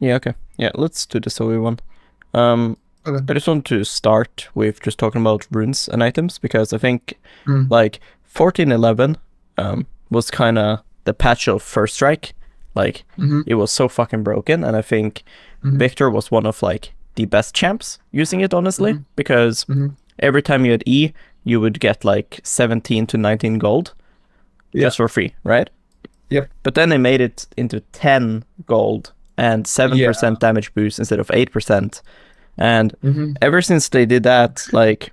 Yeah, okay. Yeah, let's do the Zoe one. Um, Okay. I just want to start with just talking about runes and items because I think Mm, like 1411 was kind of the patch of First Strike. Like hmm it was so fucking broken, and I think hmm Viktor was one of like the best champs using it honestly hmm because hmm every time you had E, you would get like 17 to 19 gold Yeah. just for free, right? Yep. But then they made it into 10 gold and Yeah. 7% damage boost instead of 8%. And hmm ever since they did that, like,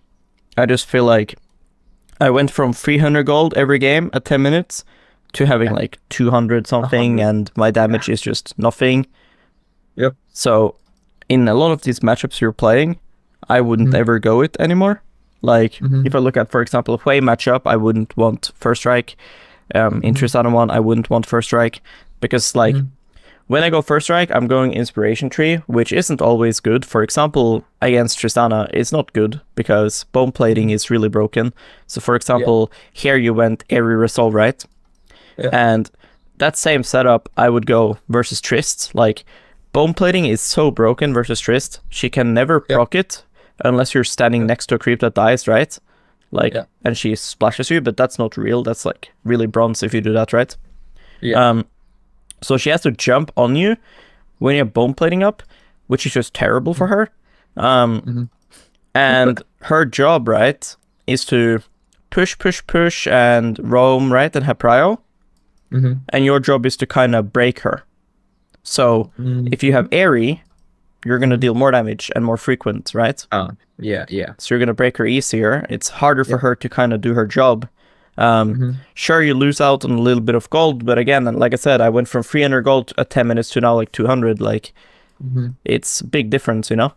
I just feel like I went from 300 gold every game at 10 minutes to having like 200 something, 100. and my Yeah. damage is just nothing. Yep. So, in a lot of these matchups you're playing, I wouldn't hmm ever go it anymore. Like, hmm if I look at, for example, a Hwei matchup, I wouldn't want First Strike. In hmm Tristana one, I wouldn't want First Strike because, like, hmm when I go First Strike, I'm going Inspiration Tree, which isn't always good. For example, against Tristana, it's not good because bone plating hmm is really broken. So, for Yeah. example, here you went Airy Resolve, right? Yeah. And that same setup, I would go versus Trist. Like, bone plating is so broken versus Trist. She can never Yep. proc it unless you're standing Yep. next to a creep that dies, right? Like, Yeah. and she splashes you, but that's not real. That's like really bronze if you do that, right? Yeah. Um, so she has to jump on you when you're bone plating up, which is just terrible for her. Um, hmm and her job, right, is to push, push, push, and roam, right, and have prio. hmm And your job is to kind of break her. So hmm if you have airy, you're gonna deal more damage and more frequent, right? Yeah. Yeah. So you're gonna break her easier. It's harder for Yep. her to kind of do her job. hmm Sure, you lose out on a little bit of gold, but again, like I said, I went from 300 gold at 10 minutes to now like 200. Like hmm it's a big difference, you know.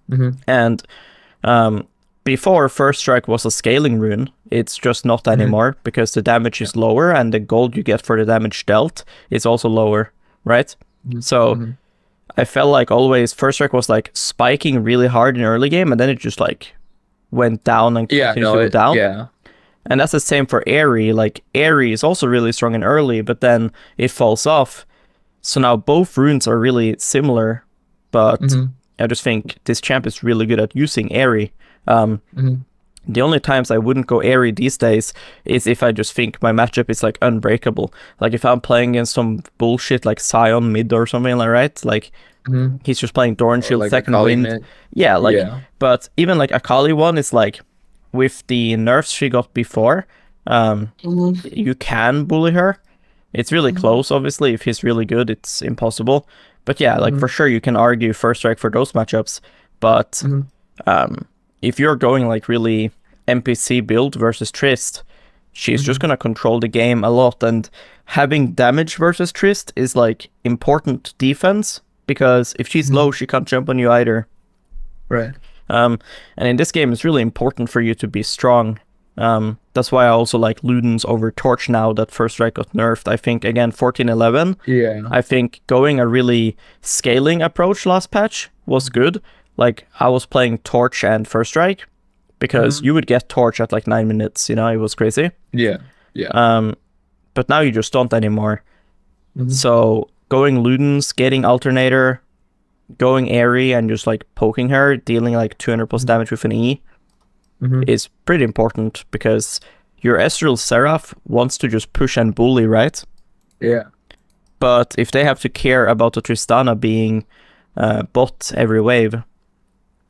hmm And um, before First Strike was a scaling rune, it's just not hmm anymore because the damage Yeah. is lower and the gold you get for the damage dealt is also lower, right? So hmm I felt like always First Strike was like spiking really hard in early game, and then it just like went down and Yeah. continues to No. go down. Yeah. And that's the same for Airy. Like Airy is also really strong in early, but then it falls off. So now both runes are really similar, but hmm I just think this champ is really good at using Airy. Um, hmm the only times I wouldn't go Airy these days is if I just think my matchup is like unbreakable. Like if I'm playing against some bullshit like Scion mid or something like that, like hmm he's just playing Doran Or Shield like a second collie wind. mitt. Yeah, like, Yeah. but even like Akali one is like with the nerfs she got before, you can bully her. It's really close, obviously. If he's really good, it's impossible. But yeah, like hmm for sure, you can argue First Strike for those matchups. But hmm if you're going like really NPC build versus Trist, she's just hmm gonna control the game a lot. And having damage versus Trist is like important defense because if she's low, hmm she can't jump on you either. Right. And in this game, it's really important for you to be strong. That's why I also like Ludens over Torch now that First Strike got nerfed. I think, again, 1411, Yeah. I think going a really scaling approach last patch was good. Like, I was playing Torch and First Strike because hmm you would get Torch at like 9 minutes, you know, it was crazy. Yeah. Yeah. But now you just don't anymore. hmm So going Ludens, getting Alternator, going Airy and just like poking her, dealing like 200 plus damage with an E hmm is pretty important because your Ezreal Seraph wants to just push and bully, right? Yeah. But if they have to care about the Tristana being bot every wave,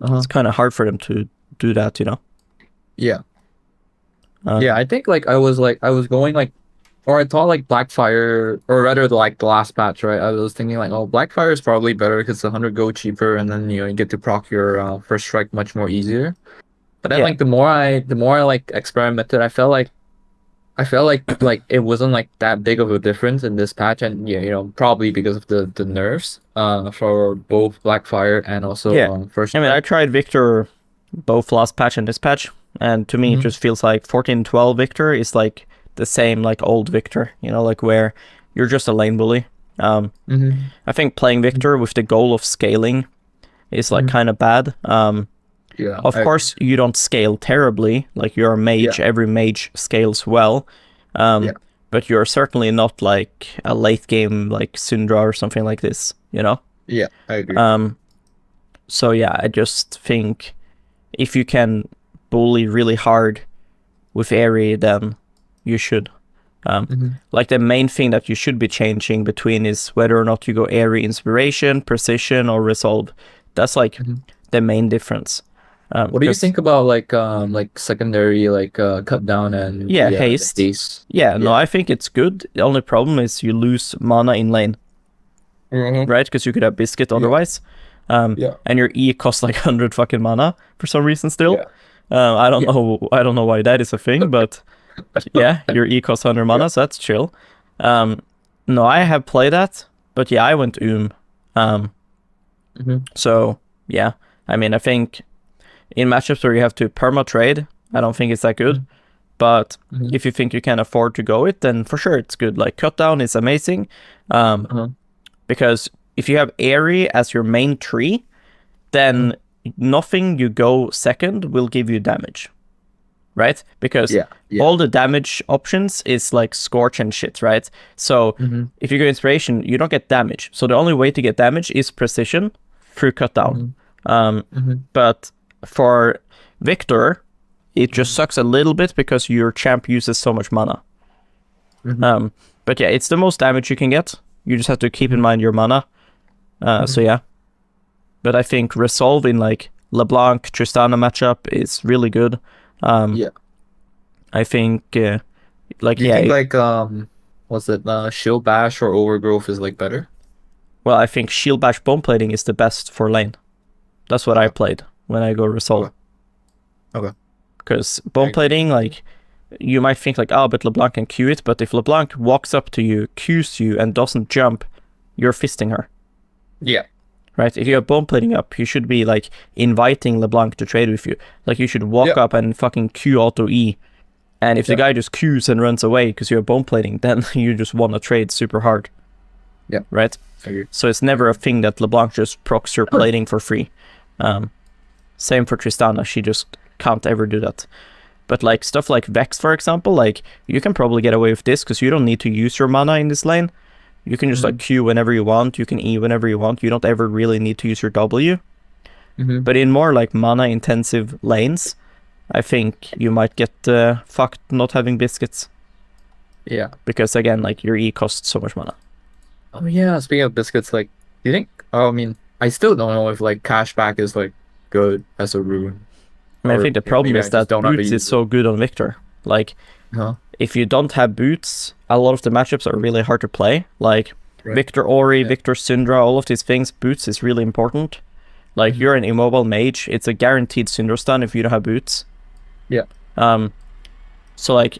Uh-huh. it's kind of hard for them to do that, you know? Yeah. Uh, Yeah, I think like I was going like, or I thought like Blackfire, or rather like the last patch, right? I was thinking like, oh, Blackfire is probably better because it's 100 gold cheaper, and then you get to proc your first strike much more easier. But then yeah, like the more I like experimented, I felt like it wasn't like that big of a difference in this patch, and yeah, probably because of the nerfs for both Blackfire and also yeah. first I mean, I strike. tried Victor both last patch and this patch, and to me, it hmm just feels like 1412 Victor is like the same like old Victor, you know, like where you're just a lane bully. Um, hmm I think playing Victor with the goal of scaling is like kind of bad. Yeah, Of I agree. course, you don't scale terribly. Like you're a mage, Yeah, every mage scales well. Um, yeah. but you're certainly not like a late game like Syndra or something like this, you know? Yeah, I agree. So yeah, I just think if you can bully really hard with Airy, then you should. Like the main thing that you should be changing between is whether or not you go Airy Inspiration, Precision, or Resolve. That's like the main difference. What do you think about like secondary cut down and Yeah, the haste. haste? Yeah, no, I think it's good. The only problem is you lose mana in lane, right? Because you could have Biscuit otherwise. Yeah. And your E costs like 100 fucking mana for some reason still. Yeah. I don't know why that is a thing, but yeah, your E costs 100 mana, so that's chill. No, I have played that, but yeah, I went So yeah, I mean, I think in matchups where you have to perma trade, I don't think it's that good. But if you think you can afford to go it, then for sure it's good. Like cut down is amazing, because if you have Airy as your main tree, then nothing you go second will give you damage, right? Because all the damage options is like Scorch and shit, right? So if you go Inspiration, you don't get damage. So the only way to get damage is Precision through cut down. But for Viktor, it just sucks a little bit because your champ uses so much mana. But yeah, it's the most damage you can get. You just have to keep in mind your mana. So yeah. But I think Resolve in like LeBlanc Tristana matchup is really good. I think like Do you think like was it Shield Bash or Overgrowth is like better? Well, I think Shield Bash Bone Plating is the best for lane. That's what I played when I go Resolve. Okay. Because Bone Plating, like, you might think like, oh, but LeBlanc can Q it, but if LeBlanc walks up to you, Qs you, and doesn't jump, you're fisting her. Yeah. Right? If you have Bone Plating up, you should be like inviting LeBlanc to trade with you. Like you should walk up and fucking Q auto E. And if the guy just Qs and runs away because you have Bone Plating, then you just want to trade super hard. Yeah. Right? So it's never a thing that LeBlanc just procs your plating for free. Same for Tristana, she just can't ever do that. But like stuff like Vex, for example, like you can probably get away with this because you don't need to use your mana in this lane. You can just like Q whenever you want, you can E whenever you want. You don't ever really need to use your W. But in more like mana intensive lanes, I think you might get fucked not having biscuits. Yeah. Because again, like your E costs so much mana. Oh yeah, speaking of biscuits, like do you think I mean I still don't know if like cashback is like good as a rune. I mean, I think the problem is that Boots is so good on Viktor. Like, if you don't have Boots, a lot of the matchups are really hard to play. Like, Viktor Ori, Viktor Syndra, all of these things, Boots is really important. Like, you're an immobile mage, it's a guaranteed Syndra stun if you don't have Boots. Yeah. So, like,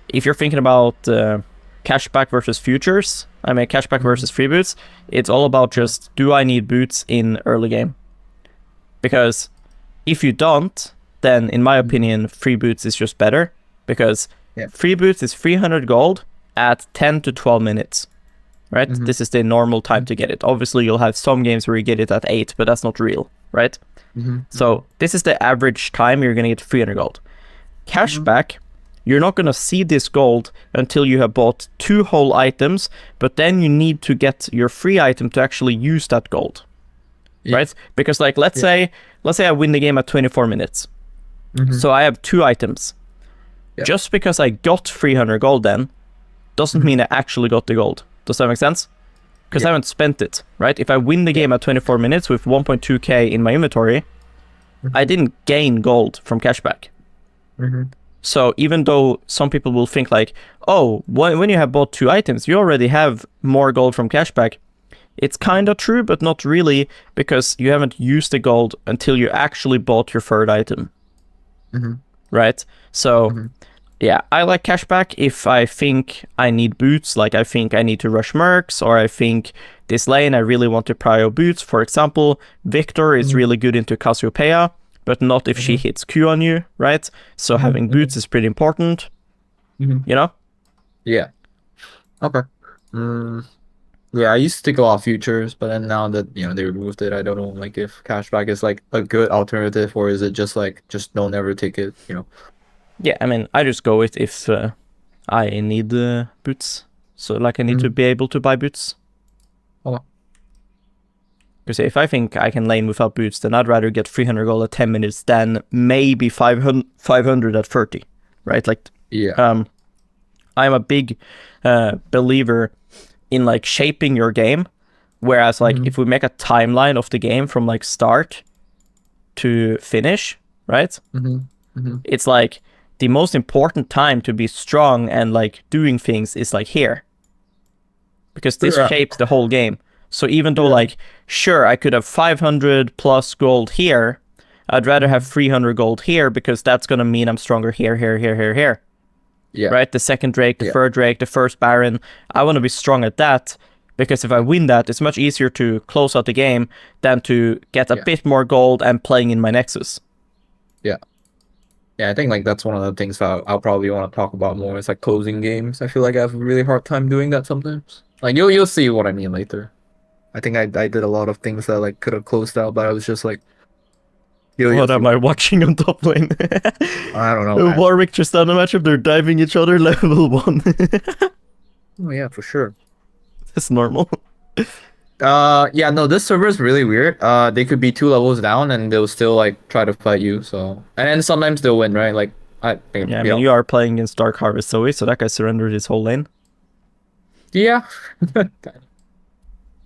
if you're thinking about cashback versus futures, I mean, cashback versus free boots, it's all about just, do I need Boots in early game? Because if you don't, then in my opinion, free boots is just better. Because free boots is 300 gold at 10 to 12 minutes. Right? This is the normal time to get it. Obviously, you'll have some games where you get it at 8, but that's not real. Right? So this is the average time you're going to get 300 gold. Cashback, you're not going to see this gold until you have bought 2 whole items, but then you need to get your free item to actually use that gold. Right? Because like let's say I win the game at 24 minutes. So I have 2 items. Just because I got 300 gold then doesn't mean I actually got the gold. Does that make sense? Because I haven't spent it, right? If I win the game at 24 minutes with 1.2k in my inventory, I didn't gain gold from cashback. So even though some people will think like, oh, when you have bought 2 items, you already have more gold from cashback. It's kind of true, but not really, because you haven't used the gold until you actually bought your third item. Right? So, yeah, I like cashback if I think I need boots, like I think I need to rush mercs, or I think this lane I really want to prio boots. For example, Viktor is really good into Cassiopeia, but not if she hits Q on you, right? So having boots is pretty important, you know? Yeah. Okay. Yeah, I used to take a lot of futures, but then now that they removed it, I don't know like if cashback is like a good alternative, or is it just like don't ever take it, Yeah, I mean, I just go it if I need boots. So like I need to be able to buy boots. Okay. Because if I think I can lane without boots, then I'd rather get 300 gold at 10 minutes than maybe 500 at 30, right? Like, Yeah. I'm a big believer in like shaping your game. Whereas like if we make a timeline of the game from like start to finish, right? It's like the most important time to be strong and like doing things is like here. Because this shapes the whole game. So even though like, sure, I could have 500 plus gold here, I'd rather have 300 gold here because that's going to mean I'm stronger here, here, here, here, here. Yeah. Right? The second Drake, the third Drake, the first Baron. I want to be strong at that because if I win that, it's much easier to close out the game than to get a bit more gold and playing in my Nexus. Yeah. Yeah, I think like that's one of the things that I'll probably want to talk about more. It's like closing games. I feel like I have a really hard time doing that sometimes. Like you'll see what I mean later. I think I did a lot of things that like could have closed out, but I was just like, what am I watching on top lane? I don't know. Warwick just done a matchup. They're diving each other level 1. Oh yeah, for sure. That's normal. Yeah, no, this server is really weird. They could be 2 levels down and they'll still like try to fight you. So and then sometimes they'll win, right? Like I think. Yeah, I mean you are playing against Dark Harvest Zoe, so that guy surrendered his whole lane. Yeah.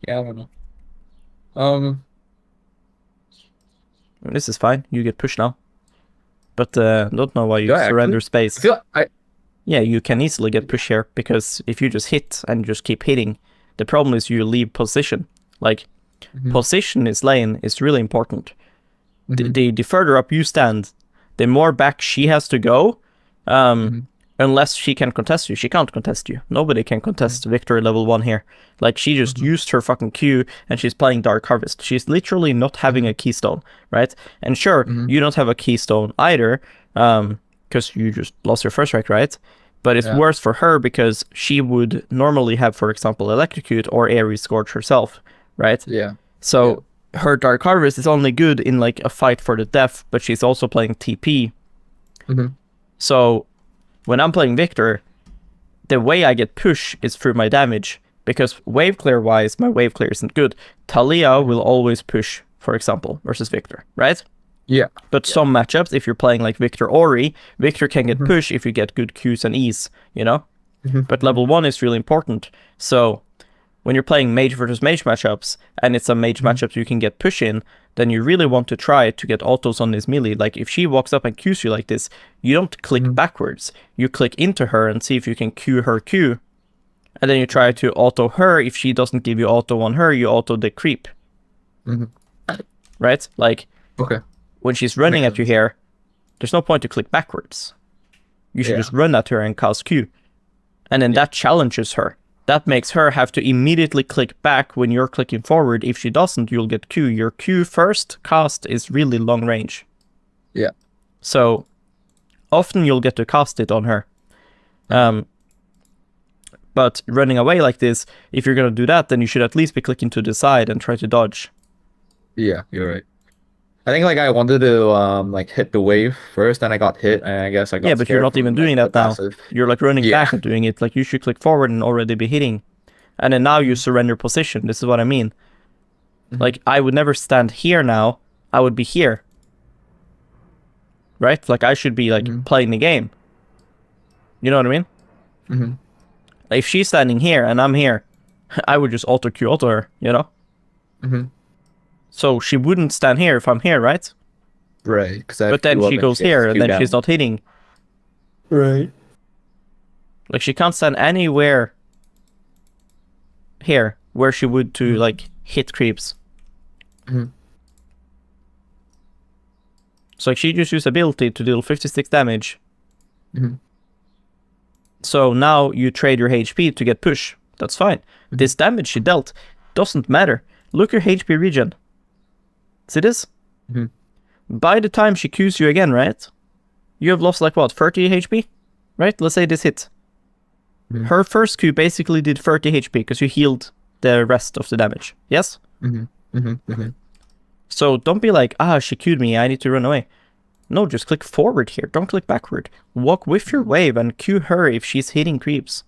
Yeah, I don't know. This is fine. You get pushed now. But don't know why you surrender space. Yeah, you can easily get pushed here because if you just hit and just keep hitting, the problem is you leave position. Like position in this lane is really important. The further up you stand, the more back she has to go. Unless she can contest you. She can't contest you. Nobody can contest Viktor level 1 here. Like, she just used her fucking Q, and she's playing Dark Harvest. She's literally not having a keystone, right? And sure, you don't have a keystone either, because you just lost your first strike, right? But it's worse for her, because she would normally have, for example, Electrocute or Ares Scourge herself, right? Yeah. So, her Dark Harvest is only good in, like, a fight for the death, but she's also playing TP. So when I'm playing Viktor, the way I get push is through my damage, because wave clear wise, my wave clear isn't good. Talia will always push, for example, versus Viktor, right? Yeah. But some matchups, if you're playing like Viktor Ori, Viktor can get push if you get good Qs and Es, you know? But level 1 is really important. So when you're playing mage versus mage matchups, and it's a mage matchup you can get push in, then you really want to try to get autos on this melee. Like, if she walks up and Qs you like this, you don't click backwards. You click into her and see if you can Q her Q. And then you try to auto her. If she doesn't give you auto on her, you auto the creep. Right? Like, when she's running at you here, there's no point to click backwards. You should just run at her and cast Q. And then that challenges her. That makes her have to immediately click back when you're clicking forward. If she doesn't, you'll get Q. Your Q first cast is really long range. Yeah. So often you'll get to cast it on her. But running away like this, if you're going to do that, then you should at least be clicking to the side and try to dodge. Yeah, you're right. I think like I wanted to like hit the wave first, and I got hit, and I guess I got but you're not even doing that now. You're like running back and doing it. Like, you should click forward and already be hitting. And then now you surrender position. This is what I mean. Like, I would never stand here now. I would be here. Right? Like, I should be like playing the game. You know what I mean? If she's standing here and I'm here, I would just auto Q auto her, you know? So she wouldn't stand here if I'm here, right? Right. But then she goes here and then she's not hitting. Right. Like, she can't stand anywhere here where she would to like hit creeps. So like, she just used ability to deal 56 damage. So now you trade your HP to get push. That's fine. This damage she dealt doesn't matter. Look your HP regen. See this? By the time she Qs you again, right? You have lost like what, 30 HP? Right? Let's say this hit. Her first Q basically did 30 HP because you healed the rest of the damage. Yes? So don't be like, she Q'd me, I need to run away. No, just click forward here. Don't click backward. Walk with your wave and Q her if she's hitting creeps.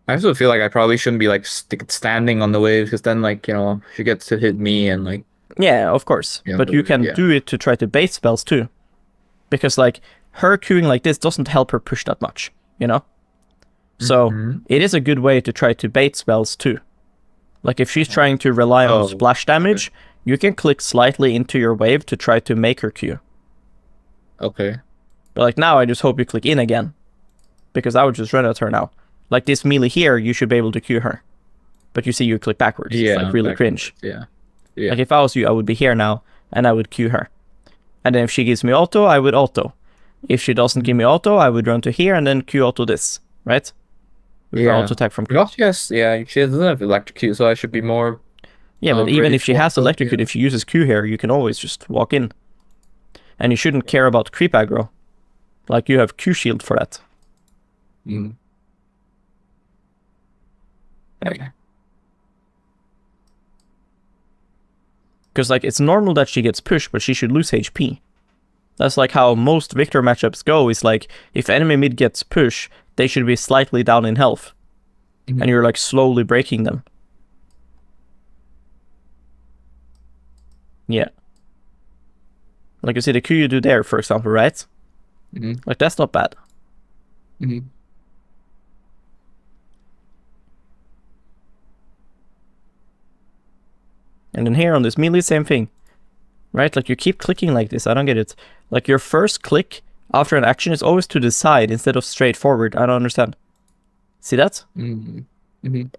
I also feel like I probably shouldn't be like standing on the wave because then like she gets to hit me and like Yeah, of course. But you can yeah. do it to try to bait spells too. Because like her queuing like this doesn't help her push that much, you know? So it is a good way to try to bait spells too. Like if she's trying to rely on splash damage, you can click slightly into your wave to try to make her queue. Okay. But like now I just hope you click in again. Because I would just run at her now. Like this melee here, you should be able to queue her. But you see you click backwards. Yeah, it's like really cringe. Yeah. Like if I was you, I would be here now and I would queue her. And then if she gives me auto, I would auto. If she doesn't give me auto, I would run to here and then queue auto this, right? With her auto attack from. Yes, yeah, she doesn't have electrocute, so I should be more. Yeah, but even if she has electrocute, if she uses Q here, you can always just walk in. And you shouldn't care about creep aggro. Like you have Q shield for that. Okay. Because like it's normal that she gets pushed, but she should lose HP. That's like how most Viktor matchups go, is like if enemy mid gets pushed, they should be slightly down in health. And you're like slowly breaking them. Yeah. Like you see the Q you do there, for example, right? Like that's not bad. And then here on this melee, same thing. Right? Like you keep clicking like this. I don't get it. Like your first click after an action is always to the side instead of straight forward. I don't understand. See that?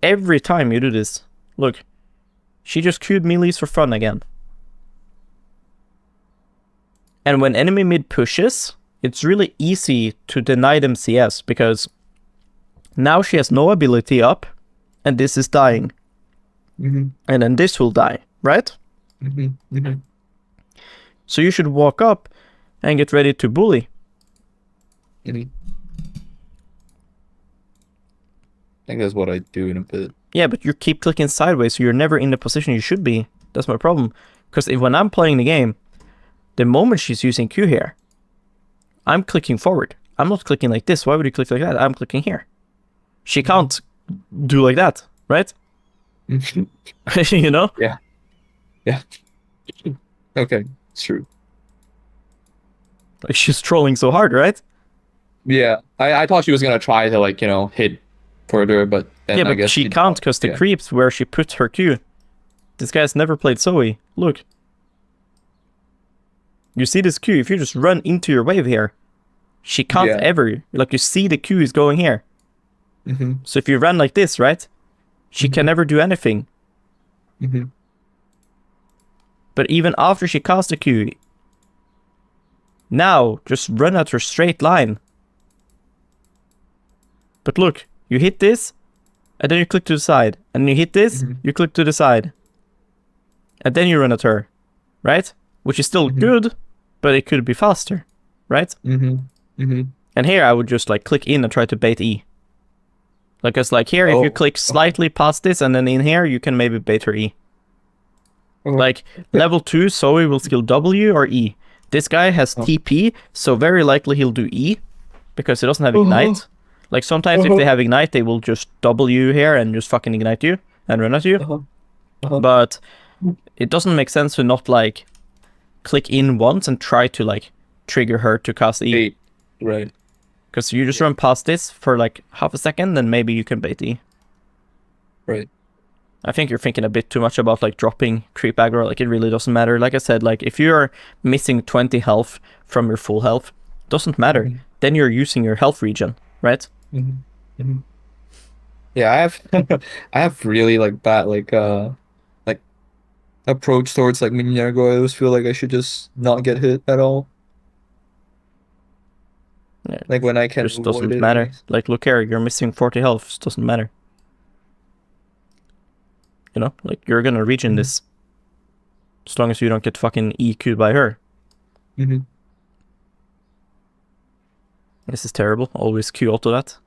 Every time you do this. Look. She just queued melees for fun again. And when enemy mid pushes, it's really easy to deny them CS because now she has no ability up and this is dying. And then this will die, right? So you should walk up and get ready to bully. I think that's what I do in a bit. Yeah, but you keep clicking sideways, so you're never in the position you should be. That's my problem. Because when I'm playing the game, the moment she's using Q here, I'm clicking forward. I'm not clicking like this. Why would you click like that? I'm clicking here. She can't do like that, right? You know? Yeah. Okay, it's true. Like she's trolling so hard, right? Yeah, I thought she was gonna try to like hit further, but then yeah, I but guess she can't because the creeps where she put her Q. This guy's never played Zoe. Look. You see this Q, if you just run into your wave here, she can't ever, like you see the Q is going here. So if you run like this, right, she can never do anything. But even after she casts the Q, now just run at her straight line. But look, you hit this, and then you click to the side, and then you hit this, you click to the side. And then you run at her, right? Which is still good, but it could be faster, right? And here I would just like click in and try to bait E. Like it's like here, if you click slightly past this and then in here, you can maybe bait her E. Like level 2, Zoe will skill W or E. This guy has TP, so very likely he'll do E because he doesn't have Ignite. Like sometimes if they have Ignite, they will just W here and just fucking ignite you and run at you. But it doesn't make sense to not like click in once and try to like trigger her to cast E. Right. Because you just run past this for like half a second, then maybe you can bait E. Right. I think you're thinking a bit too much about like dropping creep aggro. Like it really doesn't matter. Like I said, like if you're missing 20 health from your full health, doesn't matter. Then you're using your health regen, right? Yeah, I have really like bad like approach towards like minion aggro. I always feel like I should just not get hit at all. Yeah, like when I can just doesn't matter. Like look here, you're missing 40 health. It doesn't matter. You know, like you're gonna regen this as long as you don't get fucking EQ'd by her. This is terrible. Always Q auto that.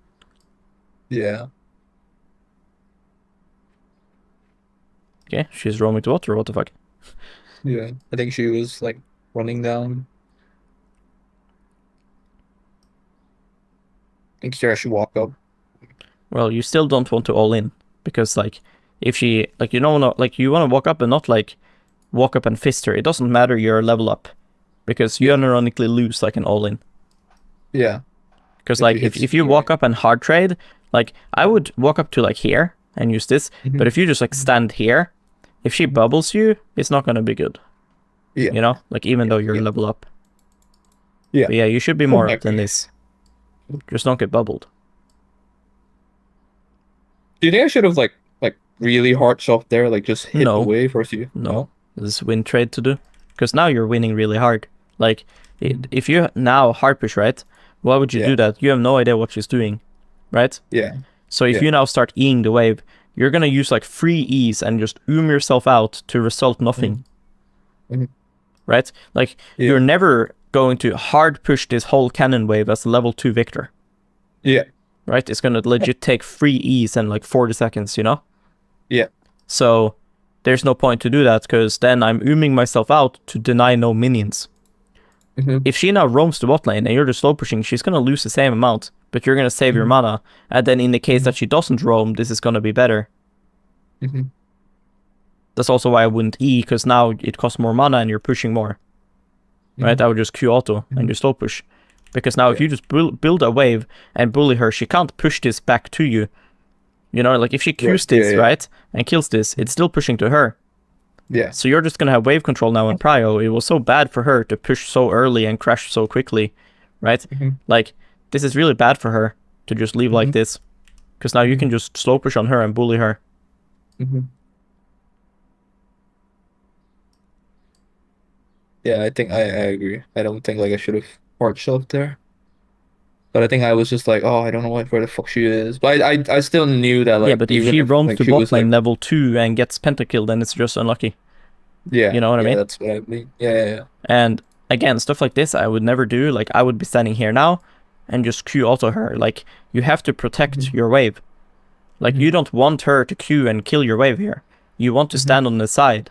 Yeah. Okay, she's roaming to water. What the fuck? Yeah, I think she was like running down. I think she should walk up. Well, you still don't want to all in, because like if she like you don't know, like you want to walk up and not like walk up and fist her. It doesn't matter your level up, because you Yeah. unironically lose like an all in. Yeah. Because If like you hit if you me, walk right? up and hard trade, like I would walk up to like here and use this, but if you just like stand here, if she bubbles you, it's not gonna be good. Yeah. You know, like even Yeah. though you're Yeah. level up. Yeah. But yeah, you should be Oh, more I up than agree. this. Just don't get bubbled. Do you think I should have like really hard shoved there, like just hit the No, wave or you? no. No. This is win trade to do. Because now you're winning really hard. Like, if you now hard push, right? Why would you Yeah. do that? You have no idea what she's doing, right? Yeah. So if Yeah. you now start Eing the wave, you're gonna use like free E's and just yourself out to result nothing, Mhm. right? Like, Yeah. you're never going to hard push this whole cannon wave as a level 2 Viktor, Yeah. right? It's gonna legit take free E's and like 40 seconds, you know? Yeah. So there's no point to do that, because then I'm ooming myself out to deny no minions. Mhm. If she now roams the bot lane and you're just slow pushing, she's gonna lose the same amount, but you're gonna save your Mhm. mana. And then in the case that she doesn't roam, this is gonna be better. Mhm. That's also why I wouldn't E, because now it costs more mana and you're pushing more. Right? Mhm. I would just Q auto and you slow push. Because now if Yeah. you just build a wave and bully her, she can't push this back to you. You know, like if she Right. Qs Yeah. this, Yeah. right, and kills this, it's still pushing to her. Yeah. So you're just gonna have wave control now in prio. It was so bad for her to push so early and crash so quickly, right? Mhm. Like, this is really bad for her to just leave like Mhm. this. Because now you can just slow push on her and bully her. Mhm. Yeah, I think I agree. I don't think like I should have hard shoved there. But I think I was just like, oh, I don't know where the fuck she is. But I still knew that Yeah, like but if even she if roams like to she bot was lane like level 2 and gets pentakill, then it's just unlucky. You know what I yeah, mean? that's what I mean. Yeah. And again, stuff like this I would never do. Like, I would be standing here now and just Q auto her. Like, you have to protect your wave. Like, you don't want her to Q and kill your wave here. You want to stand on the side.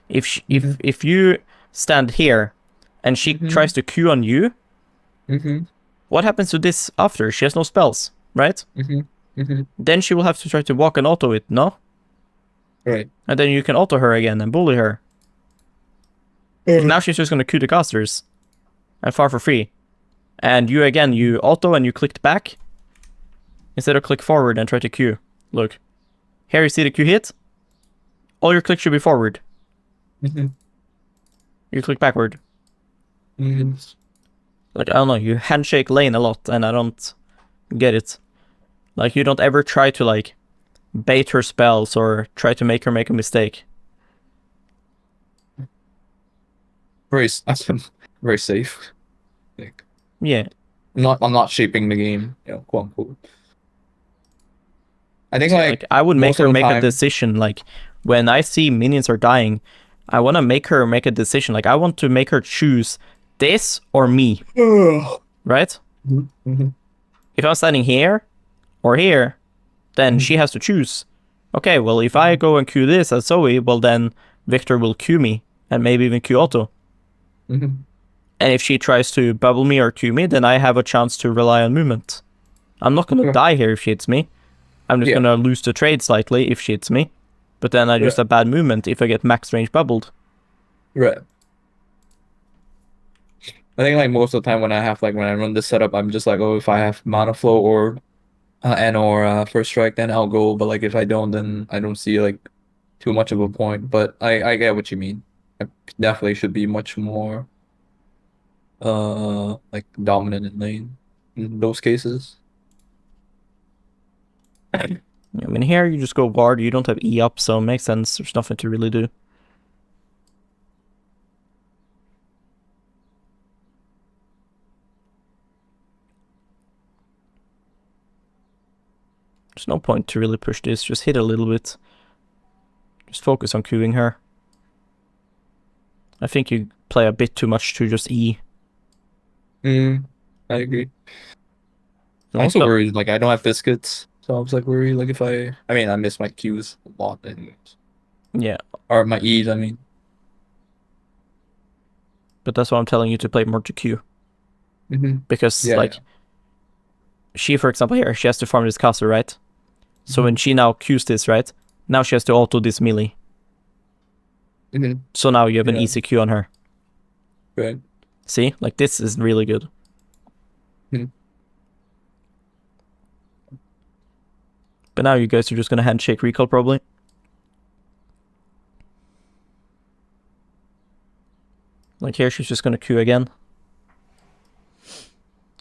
If you stand here and she tries to Q on you, what happens to this after? She has no spells, right? Then she will have to try to walk and auto it, no? Right. And then you can auto her again and bully her. Now she's just gonna Q the casters and far for free. And you again, you auto and you clicked back instead of click forward and try to Q. Look. Here you see the Q hit. All your clicks should be forward. You click backward. Like, I don't know, you handshake lane a lot and I don't get it. Like, you don't ever try to like bait her spells or try to make her make a mistake. Very very safe. Like Yeah. I'm not shaping the game, you know, quote unquote. I think So, like like, I would make most her of the make a time. decision. Like, when I see minions are dying, I want to make her make a decision. Like, I want to make her choose this or me, right? If I'm standing here or here, then she has to choose. Okay, well, if I go and Q this as Zoe, well, then Viktor will Q me and maybe even Q auto. And if she tries to bubble me or Q me, then I have a chance to rely on movement. I'm not gonna die here if she hits me. I'm just gonna lose the trade slightly if she hits me. But then I just have bad movement if I get max range bubbled. Right. I think like most of the time when I have like when I run this setup, I'm just like, oh, if I have mana flow or first strike, then I'll go. But like if I don't, then I don't see like too much of a point. But I get what you mean. I definitely should be much more like dominant in lane in those cases. I mean, here you just go ward, you don't have E up, so it makes sense. There's nothing to really do. There's no point to really push this, just hit a little bit. Just focus on queuing her. I think you play a bit too much to just E. I agree. I'm also worried, like I don't have biscuits, so I was like worried, like if I mean, I miss my Qs a lot, anyways. Yeah. Or my E's, I mean. But that's why I'm telling you to play more to Q. Because, Yeah, like, she, for example, here, she has to farm this castle, right? So when she now Qs this, right? Now she has to auto this melee. So now you have an easy Q on her. Right. See? Like, this is really good. But now you guys are just gonna handshake recall, probably. Like, here she's just gonna Q again.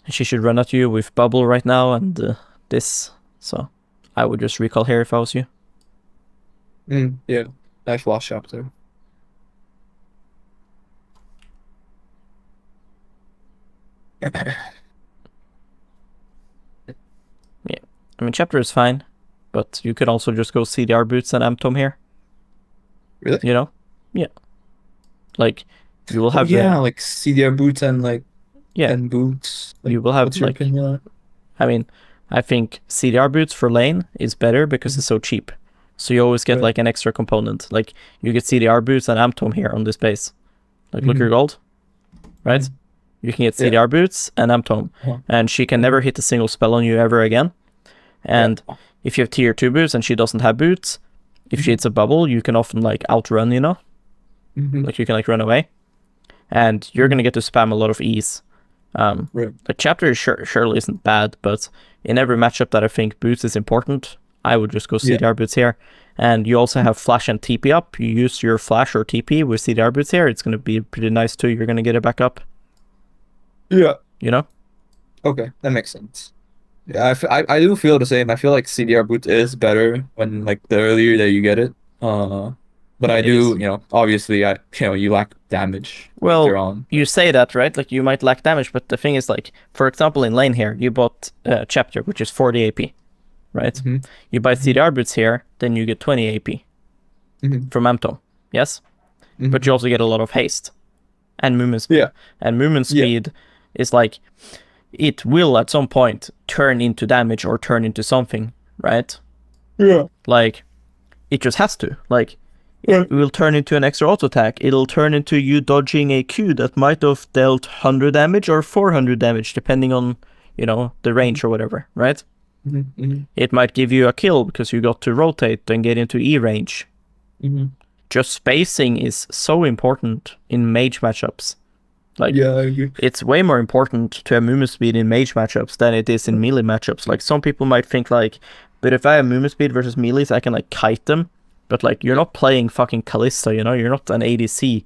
And she should run at you with bubble right now and this. So I would just recall here if I was you. Yeah. I flash up there. Yeah. I mean, chapter is fine, but you could also just go CDR boots and Amtom here. Really? You know? Yeah. Like, you will have like CDR boots and like yeah, and boots. Like, you will have what's your like opinion on it? I mean, I think CDR boots for lane is better because it's so cheap. So you always get Right. like an extra component. Like you get CDR boots and Amtom here on this base. Like look your gold. Right? You can get CDR boots and Amtom. And she can never hit a single spell on you ever again. And if you have tier 2 boots and she doesn't have boots, if she hits a bubble, you can often like outrun, you know? Like you can like run away. And you're gonna get to spam a lot of E's. The chapter surely isn't bad, but in every matchup that I think boots is important, I would just go CDR boots here. And you also have flash and TP up. You use your flash or TP with CDR boots here. It's gonna be pretty nice too. You're gonna get it back up. Yeah. You know? Okay, that makes sense. Yeah, I do feel the same. I feel like CDR boot is better when like the earlier that you get it. But I do, obviously you lack damage later Well, on. you say that, right? Like you might lack damage, but the thing is, like, for example, in lane here, you bought chapter, which is 40 AP, right? You buy CDR boots here, then you get 20 AP from Amtom, yes? But you also get a lot of haste and movement speed. Yeah. And movement speed is like, it will at some point turn into damage or turn into something, right? Yeah. Like, it just has to. Like, it will turn into an extra auto attack. It'll turn into you dodging a Q that might have dealt 100 damage or 400 damage, depending on, the range or whatever, right? It might give you a kill because you got to rotate and get into E range. Just spacing is so important in mage matchups. Like, Yeah, I agree. it's way more important to have movement speed in mage matchups than it is in melee matchups. Like, some people might think, like, but if I have movement speed versus melees, I can, like, kite them. But, like, you're not playing fucking Kalista, You're not an ADC.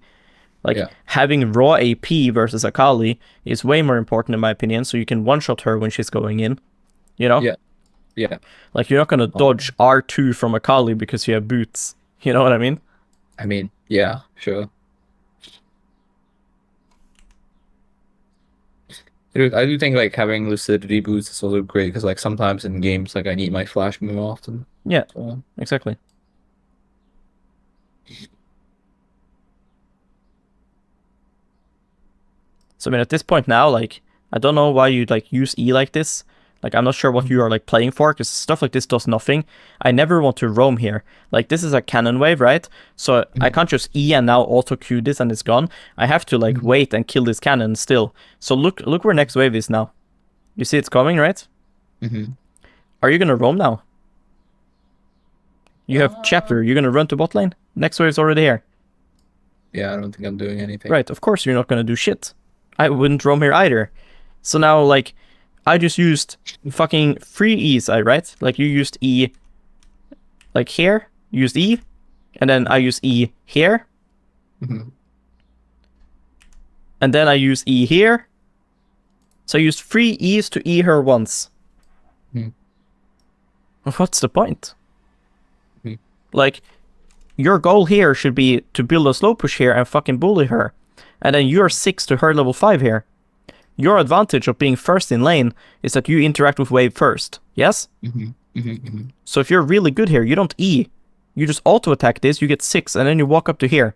Like, having raw AP versus Akali is way more important, in my opinion, so you can one-shot her when she's going in, Yeah. Like, you're not gonna dodge R2 from Akali because you have boots. You know what I mean? I mean, yeah, sure. I do think like having lucidity boots is also great because like sometimes in games like I need my flash more often. Yeah, So, exactly. So, I mean, at this point now, like, I don't know why you, like, use E like this. Like, I'm not sure what you are, like, playing for, because stuff like this does nothing. I never want to roam here. Like, this is a cannon wave, right? So, I can't just E and now auto-Q this and it's gone. I have to, like, wait and kill this cannon still. So, look where next wave is now. You see it's coming, right? Are you gonna roam now? You have chapter. You're gonna run to bot lane? Next wave's already here. yeah, I don't think I'm doing anything. Right, of course you're not gonna do shit. I wouldn't roam here either. So now, like, I just used fucking 3 E's, right? Like, you used E, like, here, used E, and then I use E here. And then I use E here. So I used 3 E's to E her once. What's the point? Like, your goal here should be to build a slow push here and fucking bully her. And then you're 6 to her level 5 here. Your advantage of being first in lane is that you interact with wave first. Yes? So if you're really good here, you don't E. You just auto-attack this, you get 6, and then you walk up to here.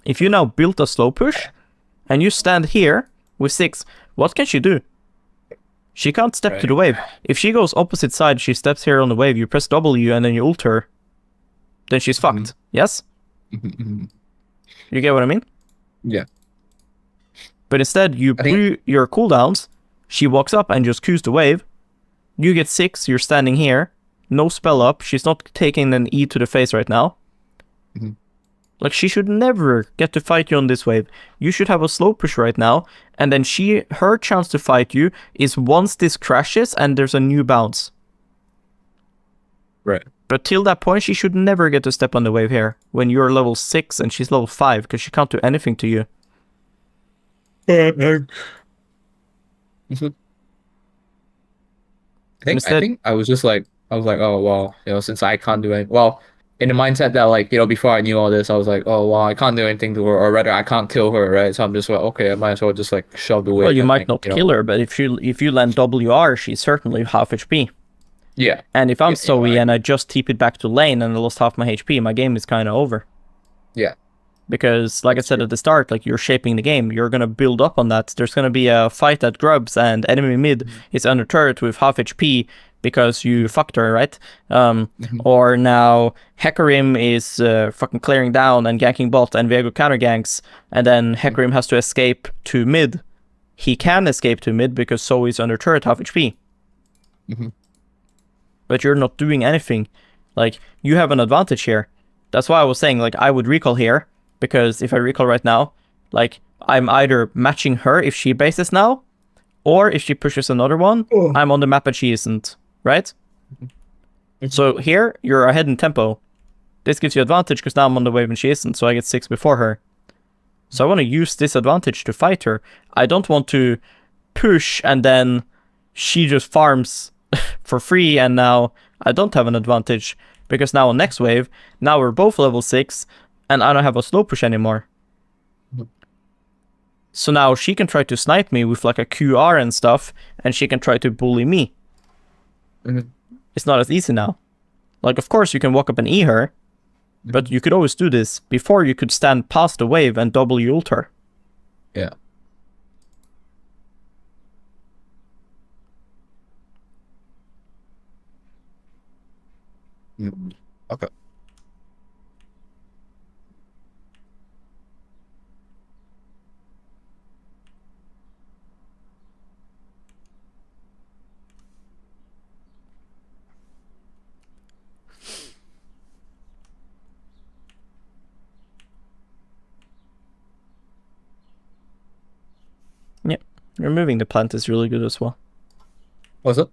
If you now built a slow push, and you stand here with 6, what can she do? She can't step to the wave. If she goes opposite side, she steps here on the wave, you press W, and then you ult her, then she's fucked. Yes? You get what I mean? Yeah. But instead, you blew your cooldowns, she walks up and just Qs the wave, you get 6, you're standing here, no spell up. She's not taking an E to the face right now. Mhm. Like, she should never get to fight you on this wave. You should have a slow push right now, and then her chance to fight you is once this crashes and there's a new bounce. Right. But till that point, she should never get to step on the wave here when you're level 6 and she's level 5, because she can't do anything to you. Mhm. I think I was like, oh well, since I can't do it, well, in the mindset that like, before I knew all this, I was like, oh well, I can't do anything to her, or rather, I can't kill her, right? So I'm just like, okay, I might as well just like shove the Well, wave. you and, might like, not kill her, but if you land WR, she's certainly half HP. Yeah. And if I'm Yeah, Zoe and I just TP it back to lane and I lost half my HP, my game is kind of over. Yeah. Because, like I said at the start, like, you're shaping the game. You're going to build up on that. There's going to be a fight at Grubs and enemy mid is under turret with half HP because you fucked her, right? Or now Hecarim is fucking clearing down and ganking bot and Veigar counter ganks, and then Hecarim has to escape to mid. He can escape to mid because Zoe's under turret half HP. But you're not doing anything. Like, you have an advantage here. That's why I was saying, like, I would recall here, because if I recall right now, like, I'm either matching her if she bases now, or if she pushes another one, I'm on the map and she isn't, right? So here, you're ahead in tempo. This gives you advantage because now I'm on the wave and she isn't, so I get 6 before her. So I want to use this advantage to fight her. I don't want to push and then she just farms for free and now I don't have an advantage, because now on next wave, now we're both level 6 and I don't have a slow push anymore. So now she can try to snipe me with like a QR and stuff, and she can try to bully me. It's not as easy now. Like, of course you can walk up and E her, but you could always do this. Before, you could stand past the wave and W ult her. Yeah. Okay. Yeah, removing the plant is really good as well. What's it?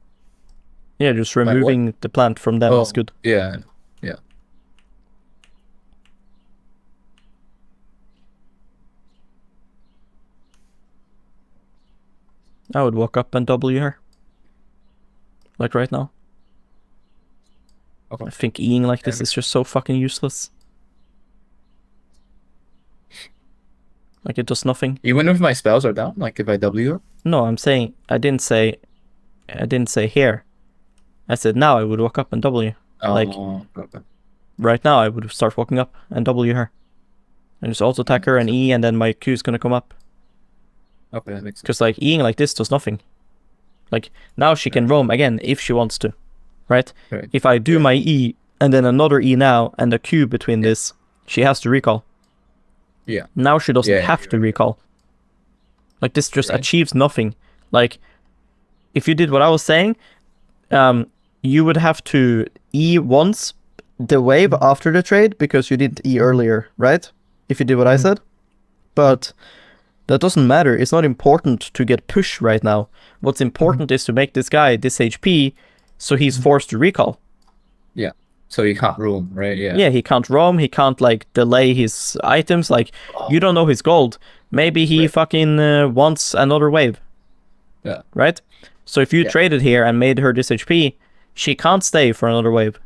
Yeah, just removing the plant from them is good. Yeah, yeah. I would walk up and W her. Like right now. Okay. I think Eing like this is just so fucking useless. Like, it does nothing. Even if my spells are down, like if I W her? No, I'm saying, I didn't say here. I said now I would walk up and W. Like, okay. right now I would start walking up and W her. And just auto attack her and E, and then my Q is gonna come up. Okay, that makes sense. Because, like, Eing like this does nothing. Like, now she can roam again if she wants to. Right? If I do my E, and then another E now, and a Q between this, she has to recall. Yeah. Now she doesn't have to recall. Like, this just achieves nothing. Like, if you did what I was saying, you would have to E once the wave after the trade, because you didn't E earlier, right? If you did what I said. But that doesn't matter. It's not important to get push right now. What's important is to make this guy this HP, so he's forced to recall. Yeah. So he can't roam, right? Yeah. Yeah, he can't roam. He can't, like, delay his items. Like, you don't know his gold. Maybe he fucking wants another wave. Yeah. Right? So if you traded here and made her this HP, she can't stay for another wave.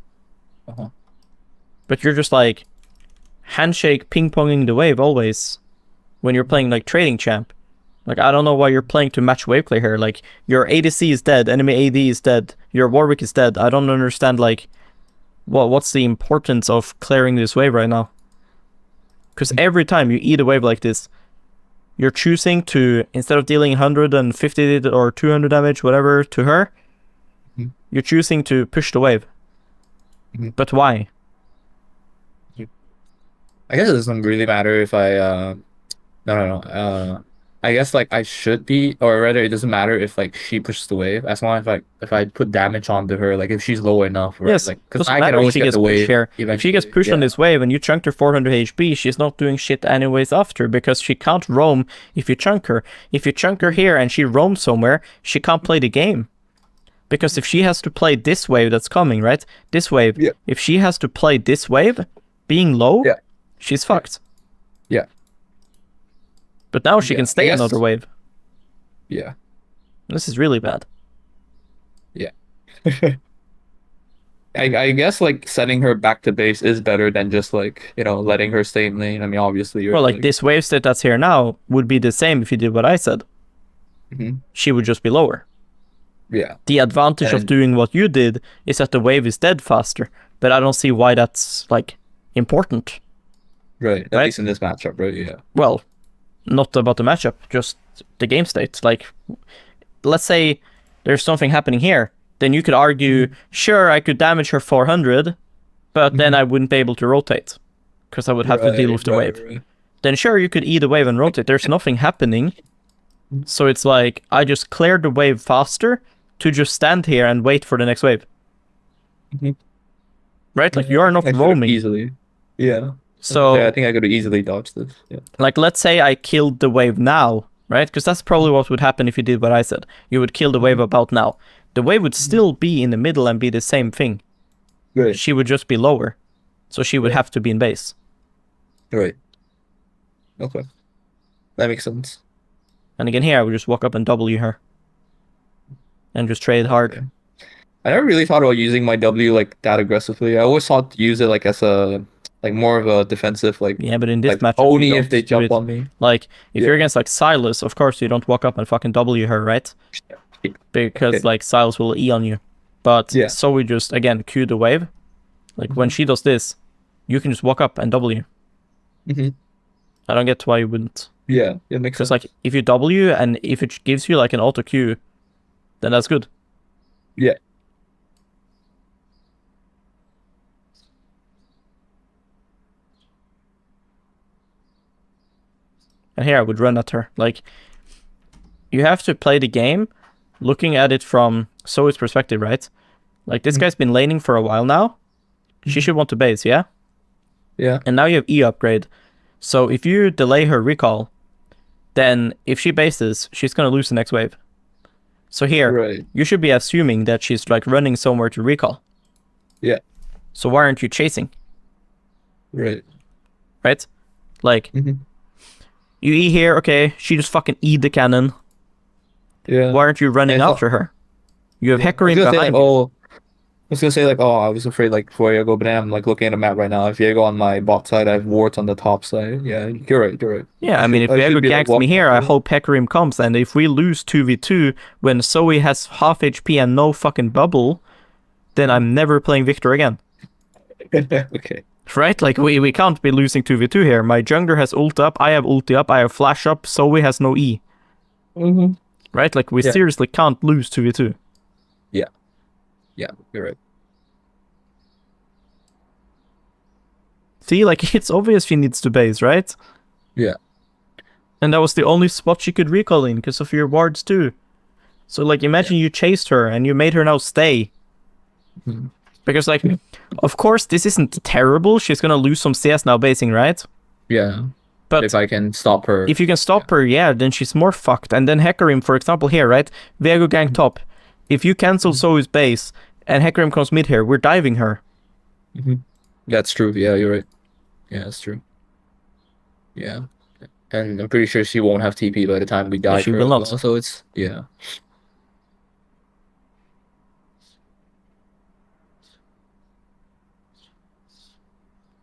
But you're just, like, handshake ping-ponging the wave always when you're playing, like, trading champ. Like, I don't know why you're playing to match wave play here. Like, your ADC is dead, enemy AD is dead, your Warwick is dead. I don't understand, like, what's the importance of clearing this wave right now? Because every time you eat a wave like this, you're choosing to, instead of dealing 150 or 200 damage, whatever, to her, you're choosing to push the wave. But why? I guess it doesn't really matter if I no. I guess like I should be, or rather, it doesn't matter if like she pushes the wave, as long as like if I put damage onto her, like if she's low enough, right? Yes, Like because doesn't I can matter if always she get gets the pushed wave here. If she gets eventually. pushed on Yeah. this wave and you chunked her 400 HP, she's not doing shit anyways after, because she can't roam if you chunk her. If you chunk her here and she roams somewhere, she can't play the game. Because if she has to play this wave that's coming, right? This wave. Yeah. If she has to play this wave, being low, Yeah. she's fucked. Yeah. But now she Yeah. can stay I guess- another wave. Yeah. This is really bad. Yeah. I guess like setting her back to base is better than just like, you know, letting her stay in lane. I mean, obviously you're Well, like this wave state that's here now would be the same if you did what I said. Mhm. She would just be lower. Yeah. The advantage of And- doing what you did is that the wave is dead faster. But I don't see why that's like important. Right. At Right? least in this matchup, right? Yeah. Well, not about the matchup, just the game state. Like, let's say there's something happening here, then you could argue, sure, I could damage her 400, but then I wouldn't be able to rotate because I would have to deal with the wave. Right. Then sure, you could eat the wave and rotate. There's nothing happening. So it's like, I just cleared the wave faster to just stand here and wait for the next wave. Mhm. Right? Like, you are not I could've roaming. easily. Yeah. So, Yeah, I think I could have easily dodged this. Yeah. like, let's say I killed the wave now, right? Because that's probably what would happen if you did what I said. You would kill the wave about now. The wave would still be in the middle and be the same thing. Right. She would just be lower. So she would have to be in base. Right. Okay. That makes sense. And again, here I would just walk up and W her. And just trade hard. Okay. I never really thought about using my W like that aggressively. I always thought to use it like as a like more of a defensive like Yeah, but in this like match, only if they jump on me. Like, if Yeah. you're against like Silas, of course you don't walk up and fucking W her, right? Because Okay. like Silas will E on you. But Yeah. so we just again Q the wave. Like when she does this, you can just walk up and W. Mhm. I don't get why you wouldn't. Yeah, it makes Because sense. like if you W and if it gives you like an auto Q, then that's good. Yeah. And here I would run at her. Like, you have to play the game looking at it from Zoe's perspective, right? Like, this guy's been laning for a while now. She should want to base, yeah? Yeah. And now you have E upgrade. So if you delay her recall, then if she bases, she's gonna lose the next wave. So here, Right. you should be assuming that she's like running somewhere to recall. Yeah. So why aren't you chasing, Right. right? Like, Mhm. you E here, okay, she just fucking E the cannon. Yeah. Why aren't you running I thought- after her? You have I was Hecarim gonna say, behind like, you. oh, I was gonna say like, oh, I was afraid like for Viego, but then I'm like looking at the map right now. If Viego on my bot side, I have wards on the top side. Yeah, you're right. You're right. Yeah, I mean, if I should Veigar be, like, ganks me here, I walking- hope Hecarim comes, and if we lose 2v2 when Zoe has half HP and no fucking bubble, then I'm never playing Viktor again. Okay. Right? Like, we can't be losing 2v2 here. My jungler has ult up, I have ulti up, I have flash up, Zoe has no E. Mm-hmm. Right? Like, we Yeah. seriously can't lose 2v2. Yeah, you're right. See, like, it's obvious she needs to base, right? Yeah. And that was the only spot she could recall in, because of your wards too. So, like, imagine you chased her, and you made her now stay. Mhm. Because, like, of course, this isn't terrible. She's gonna lose some CS now basing, right? Yeah. But If I can stop her. if you can stop her, yeah, then she's more fucked. And then Hecarim, for example, here, right? Veigar gang top. If you cancel Zoe's base, and Hecarim comes mid here, we're diving her. That's true. Yeah, you're right. Yeah, that's true. Yeah. And I'm pretty sure she won't have TP by the time we die. she for will as not. well, so it's yeah.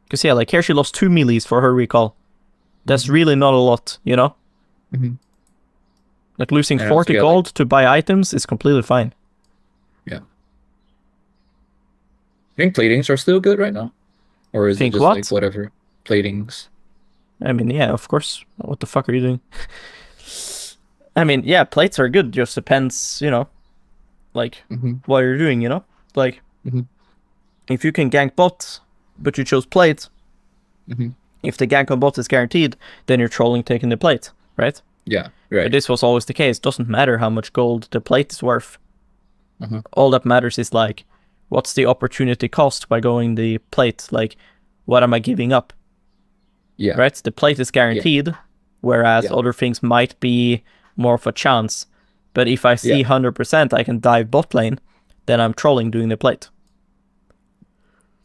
Because, yeah, like, here she lost 2 melees for her recall. That's really not a lot, you know? Mhm. Like, losing Yeah, 40 yeah, gold to buy items is completely fine. I think platings are still good right now, or is Think it just what? like whatever platings? I mean, yeah, of course. What the fuck are you doing? I mean, yeah, plates are good. Just depends, you know, like, Mhm. what you're doing, you know? Like, Mhm. if you can gank bot, but you chose plate, Mhm. if the gank on bot is guaranteed, then you're trolling taking the plate, right? Yeah. But Right. this was always the case. Doesn't matter how much gold the plate is worth. Mhm. All that matters is like, what's the opportunity cost by going the plate? Like, what am I giving up? Yeah. Right? The plate is guaranteed, whereas Yeah. other things might be more of a chance. But if I see 100% I can dive bot lane, then I'm trolling doing the plate.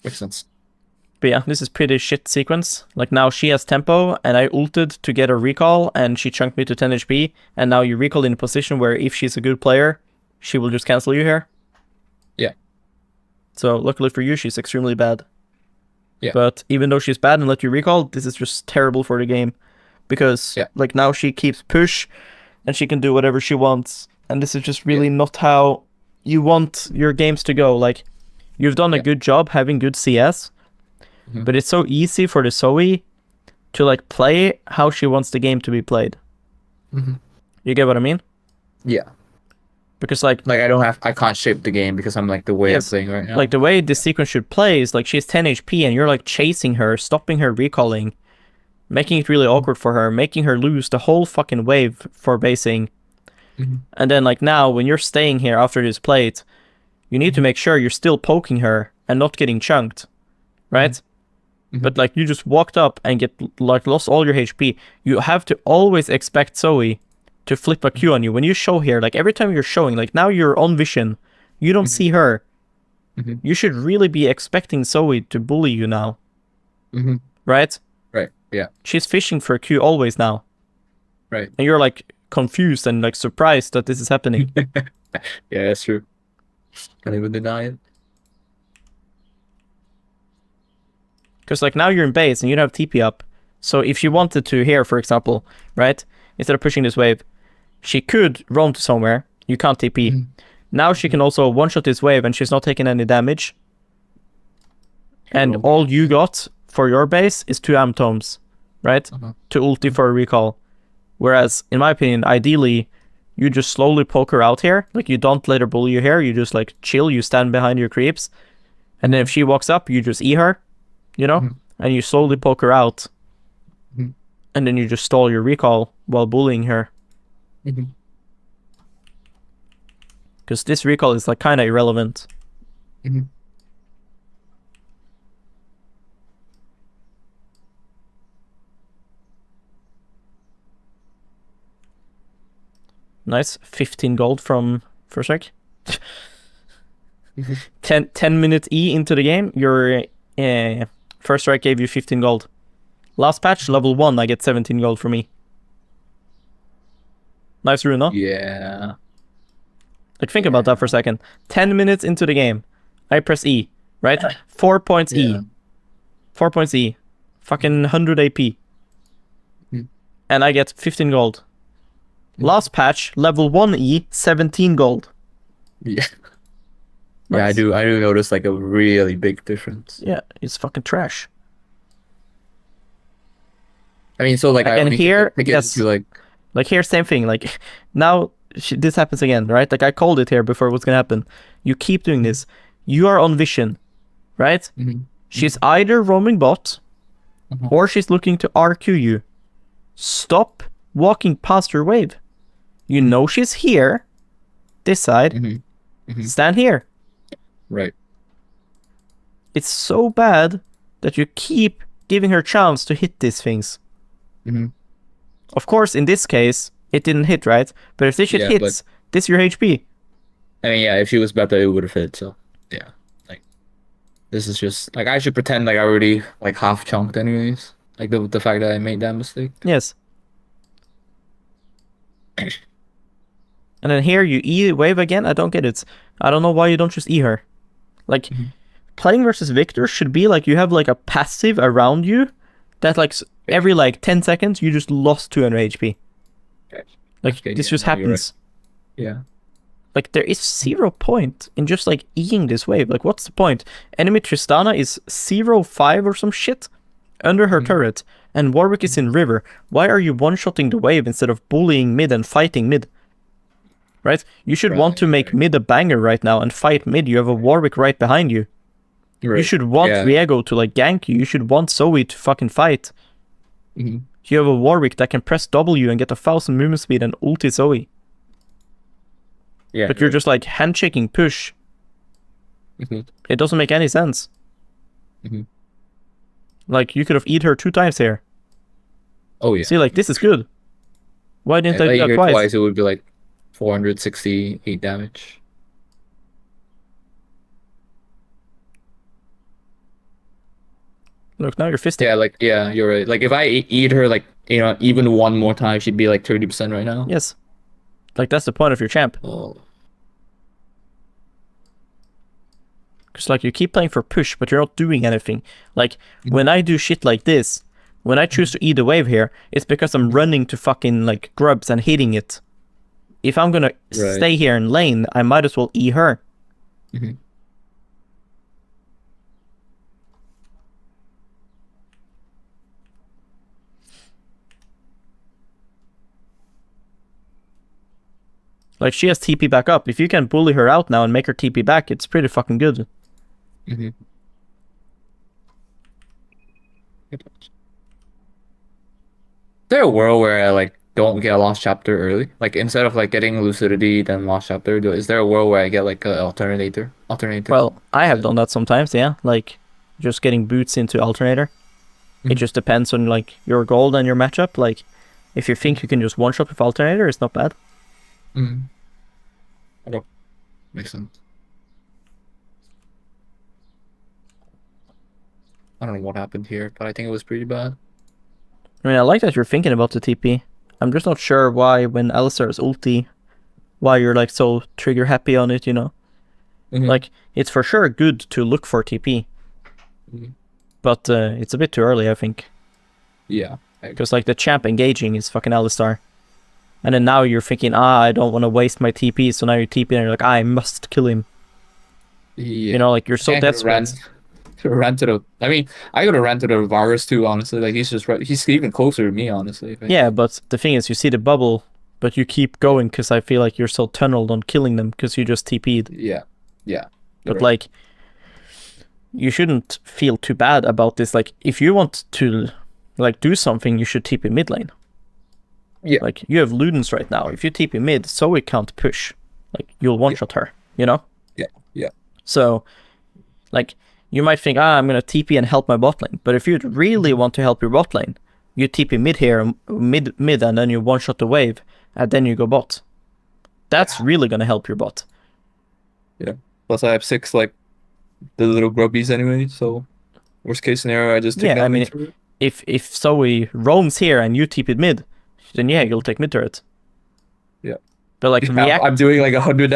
Makes sense. But yeah, this is pretty shit sequence. Like now she has tempo, and I ulted to get a recall, and she chunked me to 10 HP, and now you recall in a position where if she's a good player, she will just cancel you here. Yeah. So luckily for you, she's extremely bad. Yeah. But even though she's bad and let you recall, this is just terrible for the game. Because like now she keeps push, and she can do whatever she wants. And this is just really not how you want your games to go. Like, you've done a good job having good CS, but it's so easy for the Zoe to like play how she wants the game to be played. You get what I mean? Yeah. Because like I can't shape the game because I'm like the way I'm playing right now. like the way this sequence should play is like she's 10 HP and you're like chasing her, stopping her recalling, making it really awkward for her, making her lose the whole fucking wave for basing. And then like now when you're staying here after this plate, you need to make sure you're still poking her and not getting chunked, right? But like you just walked up and get like lost all your HP. You have to always expect Zoe to flip a Q on you. When you show here, like every time you're showing, like now you're on vision, you don't see her. You should really be expecting Zoe to bully you now. Right? Right. Yeah. She's fishing for a Q always now. Right. And you're like confused and like surprised that this is happening. Yeah, that's true. Can't even deny it. Because like now you're in base and you don't have TP up. So if she wanted to here, for example, right? Instead of pushing this wave, she could roam to somewhere. You can't TP. Now she can also one-shot this wave and she's not taking any damage. And all you got for your base is 2 Am Tomes, right? To ulti for a recall. Whereas, in my opinion, ideally, you just slowly poke her out here. Like, you don't let her bully you here. You just, like, chill. You stand behind your creeps. And then if she walks up, you just E her, you know? And you slowly poke her out. And then you just stall your recall while bullying her. Because this recall is, like, kind of irrelevant. Nice. 15 gold from first strike. 10 minutes E into the game, your first strike gave you 15 gold. Last patch, level 1, I get 17 gold for me. Nice rune, no? Yeah. Like, think about that for a second. 10 minutes into the game, I press E, right? 4 points E. 4 points E. Fucking 100 AP. And I get 15 gold. Last patch, level 1 E, 17 gold. Yeah. Yeah, I do notice like a really big difference. Yeah, it's fucking trash. I mean, so like And here, yes, like here, same thing. Like now, this happens again, right? Like I called it here before what's gonna happen. You keep doing this. You are on vision, right? She's either roaming bot, or she's looking to RQ you. Stop walking past her wave. You know she's here. This side. Stand here. Right. It's so bad that you keep giving her chance to hit these things. Of course, in this case, it didn't hit, right? But if this shit hits, this is your HP. I mean, yeah, if she was better, it would have hit. So, yeah, like this is just like I should pretend like I already like half chunked anyways. Like the fact that I made that mistake. Yes. And then here you E wave again. I don't get it. I don't know why you don't just E her. Like playing versus Viktor should be like you have like a passive around you that like every like 10 seconds you just lost 200 HP. Like this just happens. Right. Yeah. Like there is 0 point in just like Eing this wave. Like what's the point? Enemy Tristana is 0-5 or some shit under her turret, and Warwick is in river. Why are you one-shotting the wave instead of bullying mid and fighting mid? Right? You should want to make mid a banger right now and fight mid. You have a Warwick right behind you. You should want Viego to like gank you. You should want Zoe to fucking fight. You have a Warwick that can press W and get 1,000 movement speed and ulti Zoe. Yeah. But you're just like handshaking push. It doesn't make any sense. Like, you could have eat her 2 times here. Oh yeah. See, like, this is good. Why didn't I do If that you twice? it would be like 468 damage. Look, now you're fisting. Yeah, like you're right. Like if I eat her like even one more time, she'd be like 30% right now. Yes. Like, that's the point of your champ. Oh. Because, like, you keep playing for push, but you're not doing anything. Like, when I do shit like this, when I choose to eat a wave here, it's because I'm running to fucking, like, grubs and hitting it. If I'm gonna stay here in lane, I might as well eat her. Like, she has TP back up. If you can bully her out now and make her TP back, it's pretty fucking good. Is there a world where I like don't get a lost chapter early? Like instead of like getting lucidity then lost chapter, is there a world where I get like an alternator? Well, I have done that sometimes, yeah. Like, just getting boots into alternator. It just depends on, like, your gold and your matchup. Like, if you think you can just one-shot with alternator, it's not bad. Okay. Makes sense. I don't know what happened here, but I think it was pretty bad. I mean, I like that you're thinking about the TP. I'm just not sure why, when Alistar's ulti, why you're, like, so trigger happy on it, you know? Like, it's for sure good to look for TP. But it's a bit too early, I think. Yeah. Because, like, the champ engaging is fucking Alistar. And then now you're thinking, I don't want to waste my TP, so now you TP and you're like, I must kill him. Yeah. You know, like, you're so desperate. Ran to the. I mean, I could have ran to the Varus too. Honestly, like he's even closer to me. Honestly. Yeah, but the thing is, you see the bubble, but you keep going because I feel like you're so tunneled on killing them because you just TP'd. Yeah. But like, you shouldn't feel too bad about this. Like, if you want to, like, do something, you should TP mid lane. Yeah. Like, you have Ludens right now. If you TP mid, Zoe can't push. Like, you'll one-shot her, you know? Yeah. So, like, you might think, I'm gonna TP and help my bot lane. But if you really want to help your bot lane, you TP mid here, mid, and then you one-shot the wave, and then you go bot. That's really gonna help your bot. Yeah. Plus, I have 6 like the little grubbies anyway. So, worst case scenario, I just take that. I mean, if Zoe roams here and you TP mid, then yeah, you'll take mid turret. Yeah. But like react, I'm doing like 100.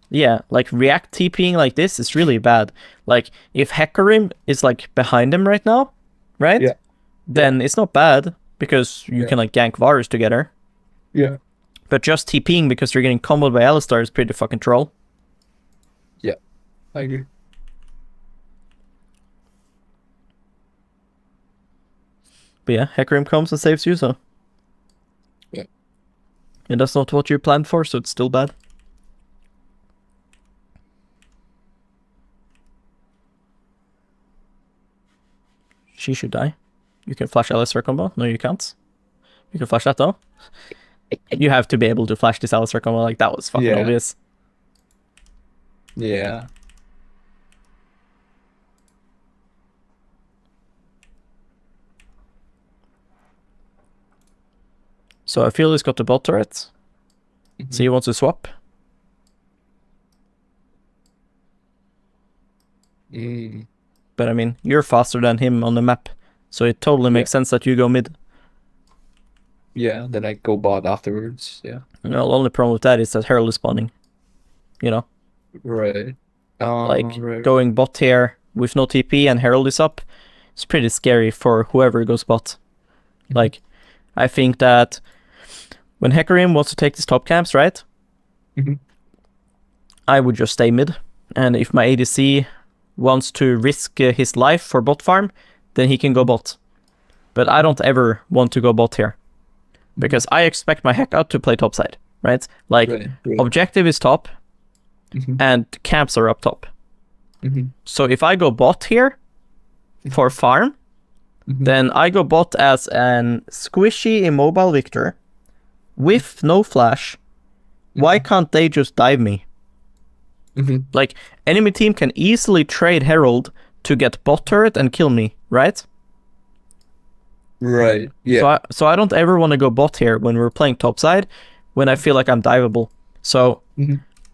Yeah, like react TPing like this is really bad. Like if Hecarim is like behind him right now, right? Yeah. Then it's not bad because you can like gank Varus together. Yeah. But just TPing because you're getting comboed by Alistar is pretty fucking troll. Yeah, I agree. But yeah, Hecarim comes and saves you, so. Yeah. And that's not what you planned for, so it's still bad. She should die. You can flash Alistar combo. No, you can't. You can flash that though. You have to be able to flash this Alistar combo. Like, that was fucking obvious. Yeah. So I feel he's got the bot turret. So he wants to swap. But I mean, you're faster than him on the map. So it totally makes sense that you go mid. Yeah, then I go bot afterwards. Yeah. Well, the only problem with that is that Herald is spawning. You know? Right. Going bot here with no TP and Herald is up, it's pretty scary for whoever goes bot. Like, I think that when Hecarim wants to take these top camps, right? I would just stay mid. And if my ADC wants to risk his life for bot farm, then he can go bot. But I don't ever want to go bot here. Because I expect my Heka to play topside, right? Like, objective is top, and camps are up top. So if I go bot here for farm, Then I go bot as an squishy immobile Viktor with no flash. Why can't they just dive me? Like, enemy team can easily trade Herald to get bot turret and kill me, right? Right. Yeah. So I don't ever want to go bot here when we're playing topside when I feel like I'm diveable. So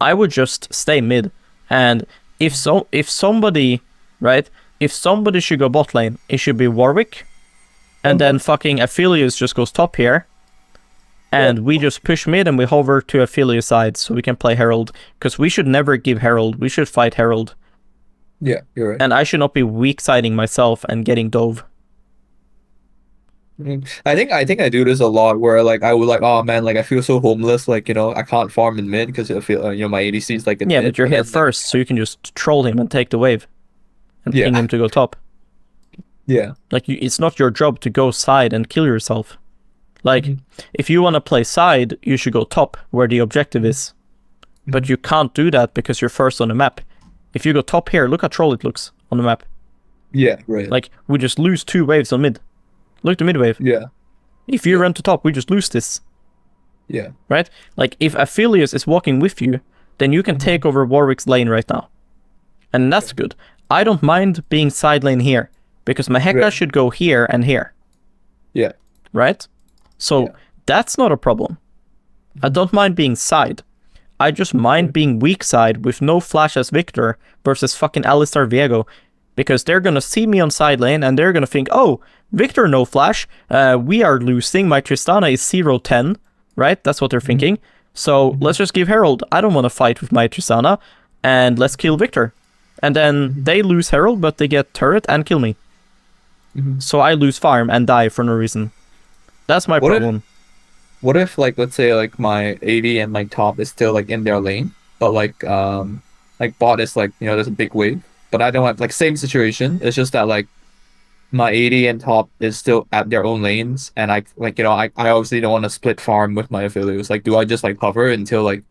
I would just stay mid. And if somebody, right, if somebody should go bot lane, it should be Warwick. And then fucking Aphelios just goes top here. And we just push mid and we hover to Aphelios side so we can play Herald. Because we should never give Herald. We should fight Herald. Yeah, you're right. And I should not be weak siding myself and getting dove. I think I do this a lot where like I would like, oh man, like I feel so homeless, like, you know, I can't farm in mid because I feel my ADC is like in mid, but you're here then, first, so you can just troll him and take the wave and ping him to go top. Yeah. Like, it's not your job to go side and kill yourself. Like, if you want to play side, you should go top where the objective is. But you can't do that because you're first on the map. If you go top here, look how troll it looks on the map. Yeah, right. Like, we just lose 2 waves on mid. Look the mid wave. Yeah. If you run to top, we just lose this. Yeah. Right? Like, if Aphelios is walking with you, then you can take over Warwick's lane right now. And that's good. I don't mind being side lane here, because my Heka should go here and here. Yeah. Right? So, that's not a problem. I don't mind being side. I just mind being weak side with no flash as Viktor versus fucking Alistar Viego. Because they're gonna see me on side lane and they're gonna think, oh, Viktor no flash, we are losing, my Tristana is 0-10, right? That's what they're thinking. So let's just give Herald. I don't want to fight with my Tristana, and let's kill Viktor. And then they lose Herald, but they get turret and kill me. So I lose farm and die for no reason. That's my problem. What if, like, let's say, like, my AD and my top is still, like, in their lane, but, like bot is, like, you know, there's a big wave, but I don't want, like, same situation. It's just that, like, my AD and top is still at their own lanes, and I, like, you know, I obviously don't want to split farm with my affiliates. Like, do I just, like, hover until, like,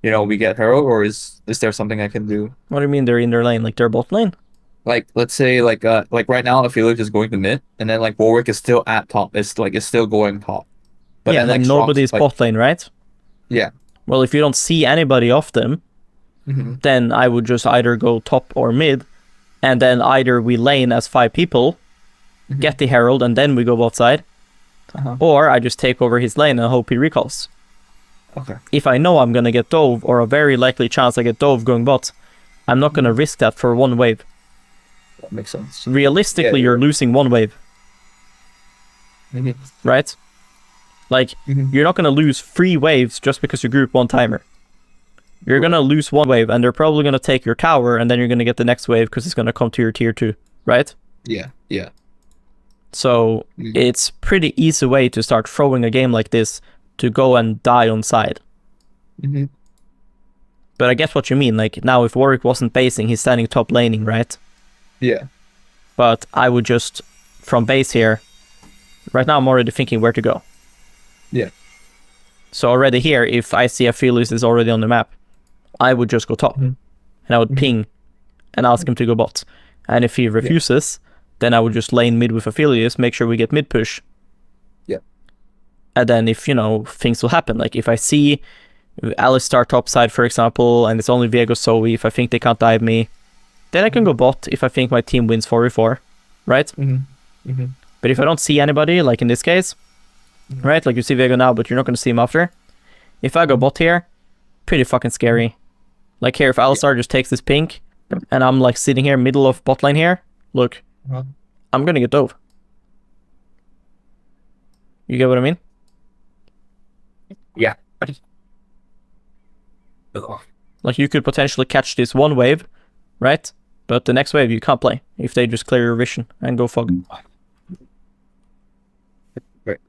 you know, we get Herald, or is there something I can do? What do you mean they're in their lane? Like, they're bot lane? Like, let's say, like right now, affiliate is going to mid, and then, like, Warwick is still at top. It's still going top. But yeah, then like, nobody's bot lane, right? Yeah. Well, if you don't see anybody of them, then I would just either go top or mid, and then either we lane as 5 people, get the Herald, and then we go bot side, or I just take over his lane and hope he recalls. Okay. If I know I'm going to get dove, or a very likely chance I get dove going bot, I'm not going to risk that for 1 wave. That makes sense. Realistically, you're losing 1 wave. Right? Like, you're not going to lose 3 waves just because you group 1 timer. You're going to lose 1 wave, and they're probably going to take your tower, and then you're going to get the next wave because it's going to come to your tier 2, right? Yeah, yeah. So, it's pretty easy way to start throwing a game like this to go and die on side. But I get what you mean. Like, now if Warwick wasn't basing, he's standing top laning, right? Yeah. But I would just, from base here, right now I'm already thinking where to go. Yeah. So already here, if I see Aphelios is already on the map, I would just go top. And I would ping and ask him to go bot. And if he refuses, then I would just lane mid with Aphelios, make sure we get mid push. Yeah. And then if, you know, things will happen. Like if I see Alistar top side, for example, and it's only Viego Zoe, if I think they can't dive me, then I can go bot if I think my team wins 4v4, right? But if I don't see anybody, like in this case, right? Like you see Veigar now, but you're not going to see him after. If I go bot here, pretty fucking scary. Like here, if Alistar just takes this pink, and I'm like sitting here, middle of bot lane here, look, I'm going to get dove. You get what I mean? Yeah. Like you could potentially catch this 1 wave, right? But the next wave you can't play if they just clear your vision and go fog. Right.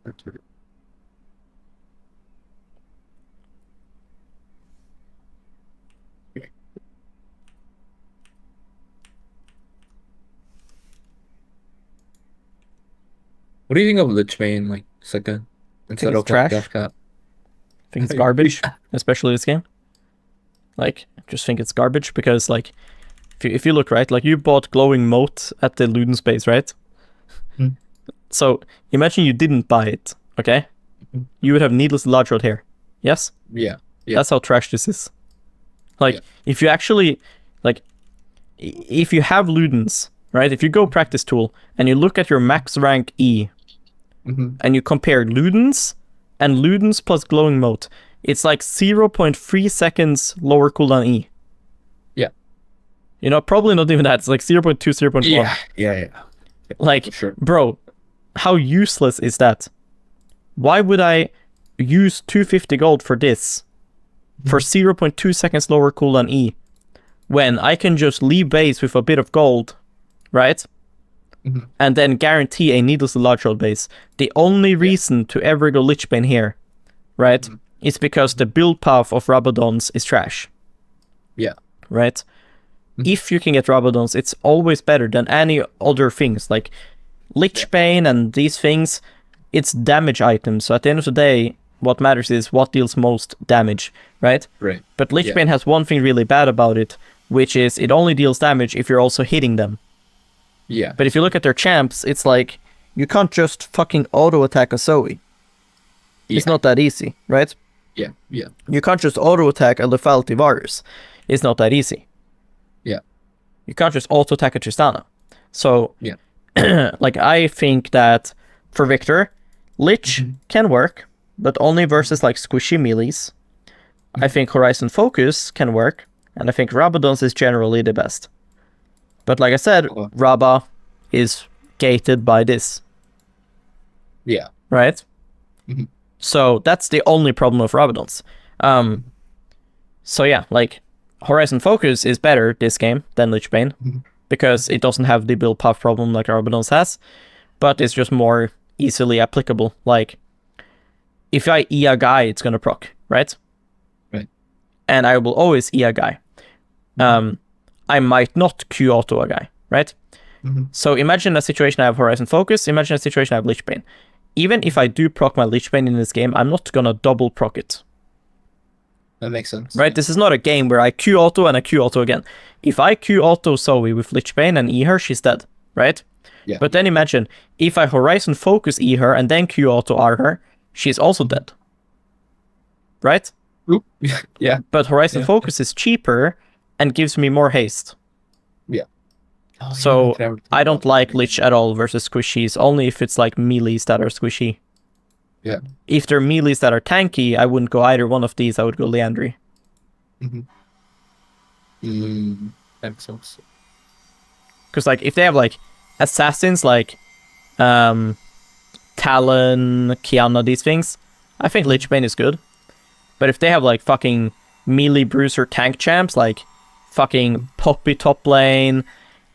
What do you think of Lich Bane, like, second instead of trash. Death Cat? I think it's garbage, especially this game. Like, I just think it's garbage because, like, if you look, right, like, you bought Glowing Moat at the Luden space, right? So imagine you didn't buy it, okay? You would have needlessly large rod here. Yes? Yeah. That's how trash this is. Like, if you actually, like, if you have Ludens, right? If you go practice tool and you look at your max rank E and you compare Ludens and Ludens plus glowing mote, it's like 0.3 seconds lower cooldown E. Yeah. You know, probably not even that. It's like 0.2, 0.1. Yeah. Like, Sure. bro, how useless is that? Why would I use 250 gold for this for 0.2 seconds lower cooldown E when I can just leave base with a bit of gold, right? And then guarantee a needlessly large rod base. The only reason to ever go Lichbane here, right, is because the build path of Rabadons is trash. Yeah. Right? If you can get Rabadons, it's always better than any other things. Like Lichbane and these things, it's damage items. So at the end of the day, what matters is what deals most damage, right? Right. But Lichbane has one thing really bad about it, which is it only deals damage if you're also hitting them. Yeah. But if you look at their champs, it's like, you can't just fucking auto-attack a Zoe. It's not that easy, right? Yeah. You can't just auto-attack a Lethality Varus. It's not that easy. Yeah. You can't just auto-attack a Tristana. So, Yeah. like, I think that for Viktor, Lich can work, but only versus, like, squishy melees. I think Horizon Focus can work, and I think Rabadons is generally the best. But like I said, Rabba is gated by this. Yeah. Right? So that's the only problem with Rabadons. So yeah, like, Horizon Focus is better this game than Lichbane, because it doesn't have the build path problem like Rabadons has, but it's just more easily applicable. Like, if I E a guy, it's gonna proc, right? Right. And I will always E a guy. I might not Q auto a guy, right? So imagine a situation I have Horizon Focus, imagine a situation I have Lichbane. Even if I do proc my Lichbane in this game, I'm not gonna double proc it. That makes sense. Right? This is not a game where I Q auto and I Q auto again. If I Q auto Zoe with Lichbane and E her, she's dead, right? Yeah. But then imagine, if I Horizon Focus E her and then Q auto R her, she's also dead. Right? Oop. Yeah. But Horizon Focus is cheaper and gives me more haste. Yeah. So I don't like Lich at all versus squishies, only if it's like melees that are squishy. Yeah. If they're melees that are tanky, I wouldn't go either one of these, I would go Leandry. That makes sense. Because like, if they have like assassins like Talon, Kiana, these things, I think Lichbane is good. But if they have like fucking melee bruiser tank champs, like fucking Poppy top lane,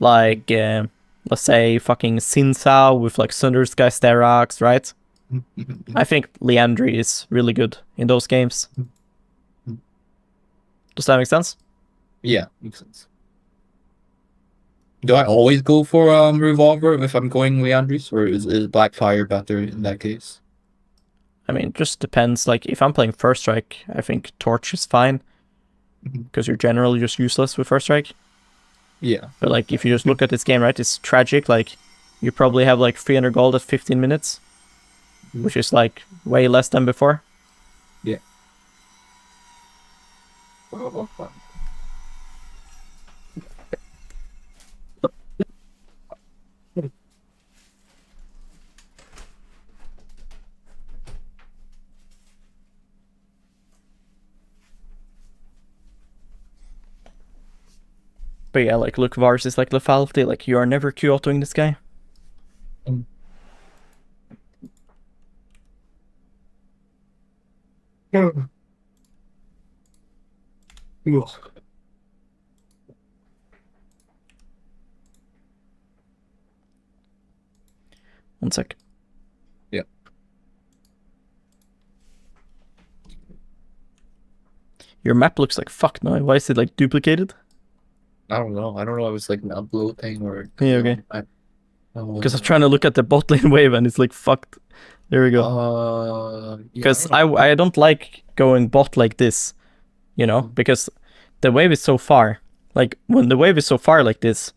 like let's say fucking Sinsao with like Sunder Sky Sterox, right? I think Leandry is really good in those games. Does that make sense? Yeah, makes sense. Do I always go for Revolver if I'm going Leandris, or is Blackfire better in that case? I mean, just depends. Like, if I'm playing First Strike, I think Torch is fine. Because you're generally just useless with First Strike. Yeah. But like, if you just look at this game, right, it's tragic. Like, you probably have like 300 gold at 15 minutes. Which is like way less than before. Yeah. But yeah, like, look, Vars is like lethality. Like, you are never Q-autoing this guy. One sec. Yeah. Your map looks like fuck now. Why is it like duplicated? I don't know. I don't know. I was like an upload thing or. Yeah, okay. Because Because I'm trying to look at the bot lane wave and it's like fucked. There we go. Because I don't like going bot like this, you know, because the wave is so far. Like, when the wave is so far like this,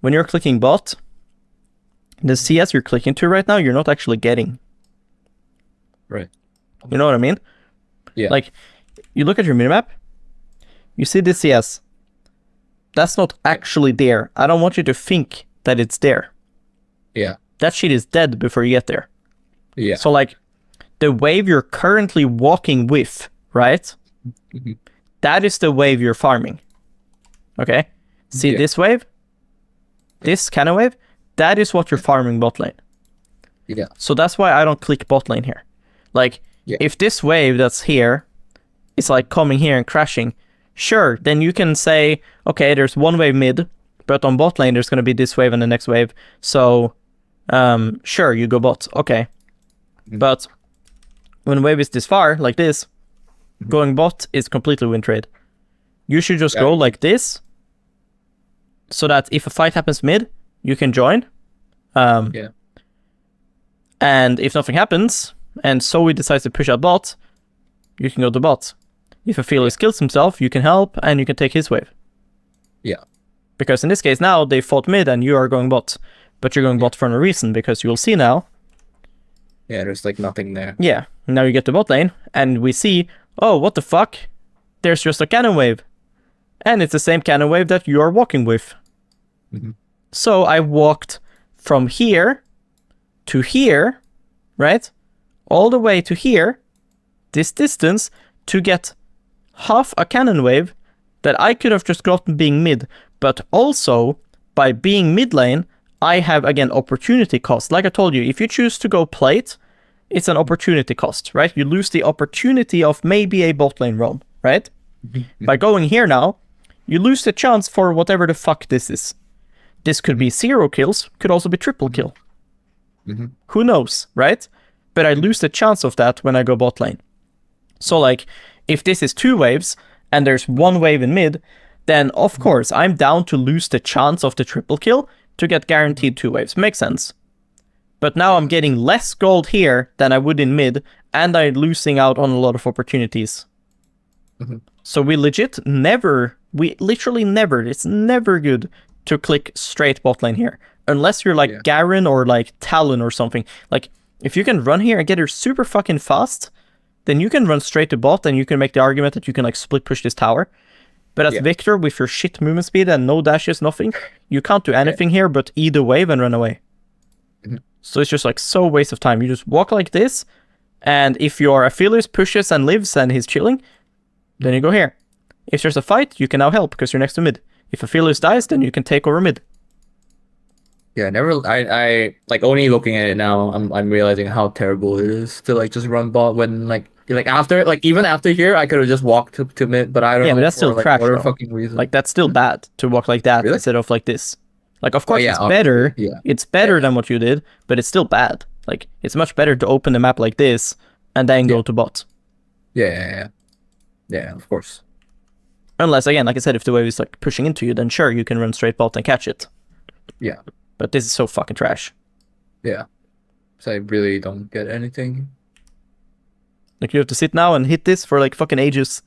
when you're clicking bot, The CS you're clicking to right now, you're not actually getting. Right. You know what I mean? Yeah. Like, you look at your minimap, you see this CS. That's not actually there. I don't want you to think that it's there. Yeah. That shit is dead before you get there. Yeah. So, like, the wave you're currently walking with, right? Mhm. That is the wave you're farming. Okay? See this wave? This kind of wave? That is what you're farming bot lane. Yeah. So that's why I don't click bot lane here. Like, if this wave that's here is like coming here and crashing, sure, then you can say, okay, there's one wave mid, but on bot lane there's going to be this wave and the next wave. So, sure, you go bot. Okay. But when wave is this far, like this, going bot is completely win trade. You should just go like this, so that if a fight happens mid, you can join. And if nothing happens, and Zoe decides to push out bot, you can go to bot. If a Felix kills himself, you can help, and you can take his wave. Yeah. Because in this case now, they fought mid, and you are going bot. But you're going bot for no reason, because you'll see now. Yeah, there's like nothing there. Yeah, now you get to bot lane, and we see, oh, what the fuck? There's just a cannon wave. And it's the same cannon wave that you are walking with. So I walked from here to here, right? All the way to here, this distance, to get half a cannon wave that I could have just gotten being mid. But also, by being mid lane, I have, again, opportunity cost. Like I told you, if you choose to go plate, it's an opportunity cost, right? You lose the opportunity of maybe a bot lane roam, right? By going here now, you lose the chance for whatever the fuck this is. This could be 0 kills, could also be triple kill. Who knows, right? But I lose the chance of that when I go bot lane. So, like, if this is 2 waves, and there's 1 wave in mid, then of course I'm down to lose the chance of the triple kill to get guaranteed 2 waves. Makes sense. But now I'm getting less gold here than I would in mid, and I'm losing out on a lot of opportunities. So we literally never, it's never good to click straight bot lane here. Unless you're like Garen or like Talon or something. Like, if you can run here and get her super fucking fast, then you can run straight to bot and you can make the argument that you can like split push this tower. But as Viktor, with your shit movement speed and no dashes, nothing, you can't do anything here but eat a wave and run away. So it's just like so waste of time. You just walk like this, and if your Aphelios pushes and lives and he's chilling, then you go here. If there's a fight, you can now help because you're next to mid. If Aphelios dies, then you can take over mid. Yeah, I like only looking at it now, I'm realizing how terrible it is to like just run bot when like after even after here I could have just walked to mid, but I don't know. But that's still like, trash, whatever bro. fucking reason. Like, that's still bad to walk like that instead of like this. Like, of course it's better. It's better than what you did, but it's still bad. Like, it's much better to open the map like this and then go to bot. Yeah, of course. Unless, again, like I said, if the wave is like pushing into you, then sure, you can run straight bot and catch it. Yeah. But this is so fucking trash. Yeah. So I really don't get anything. Like, you have to sit now and hit this for like fucking ages,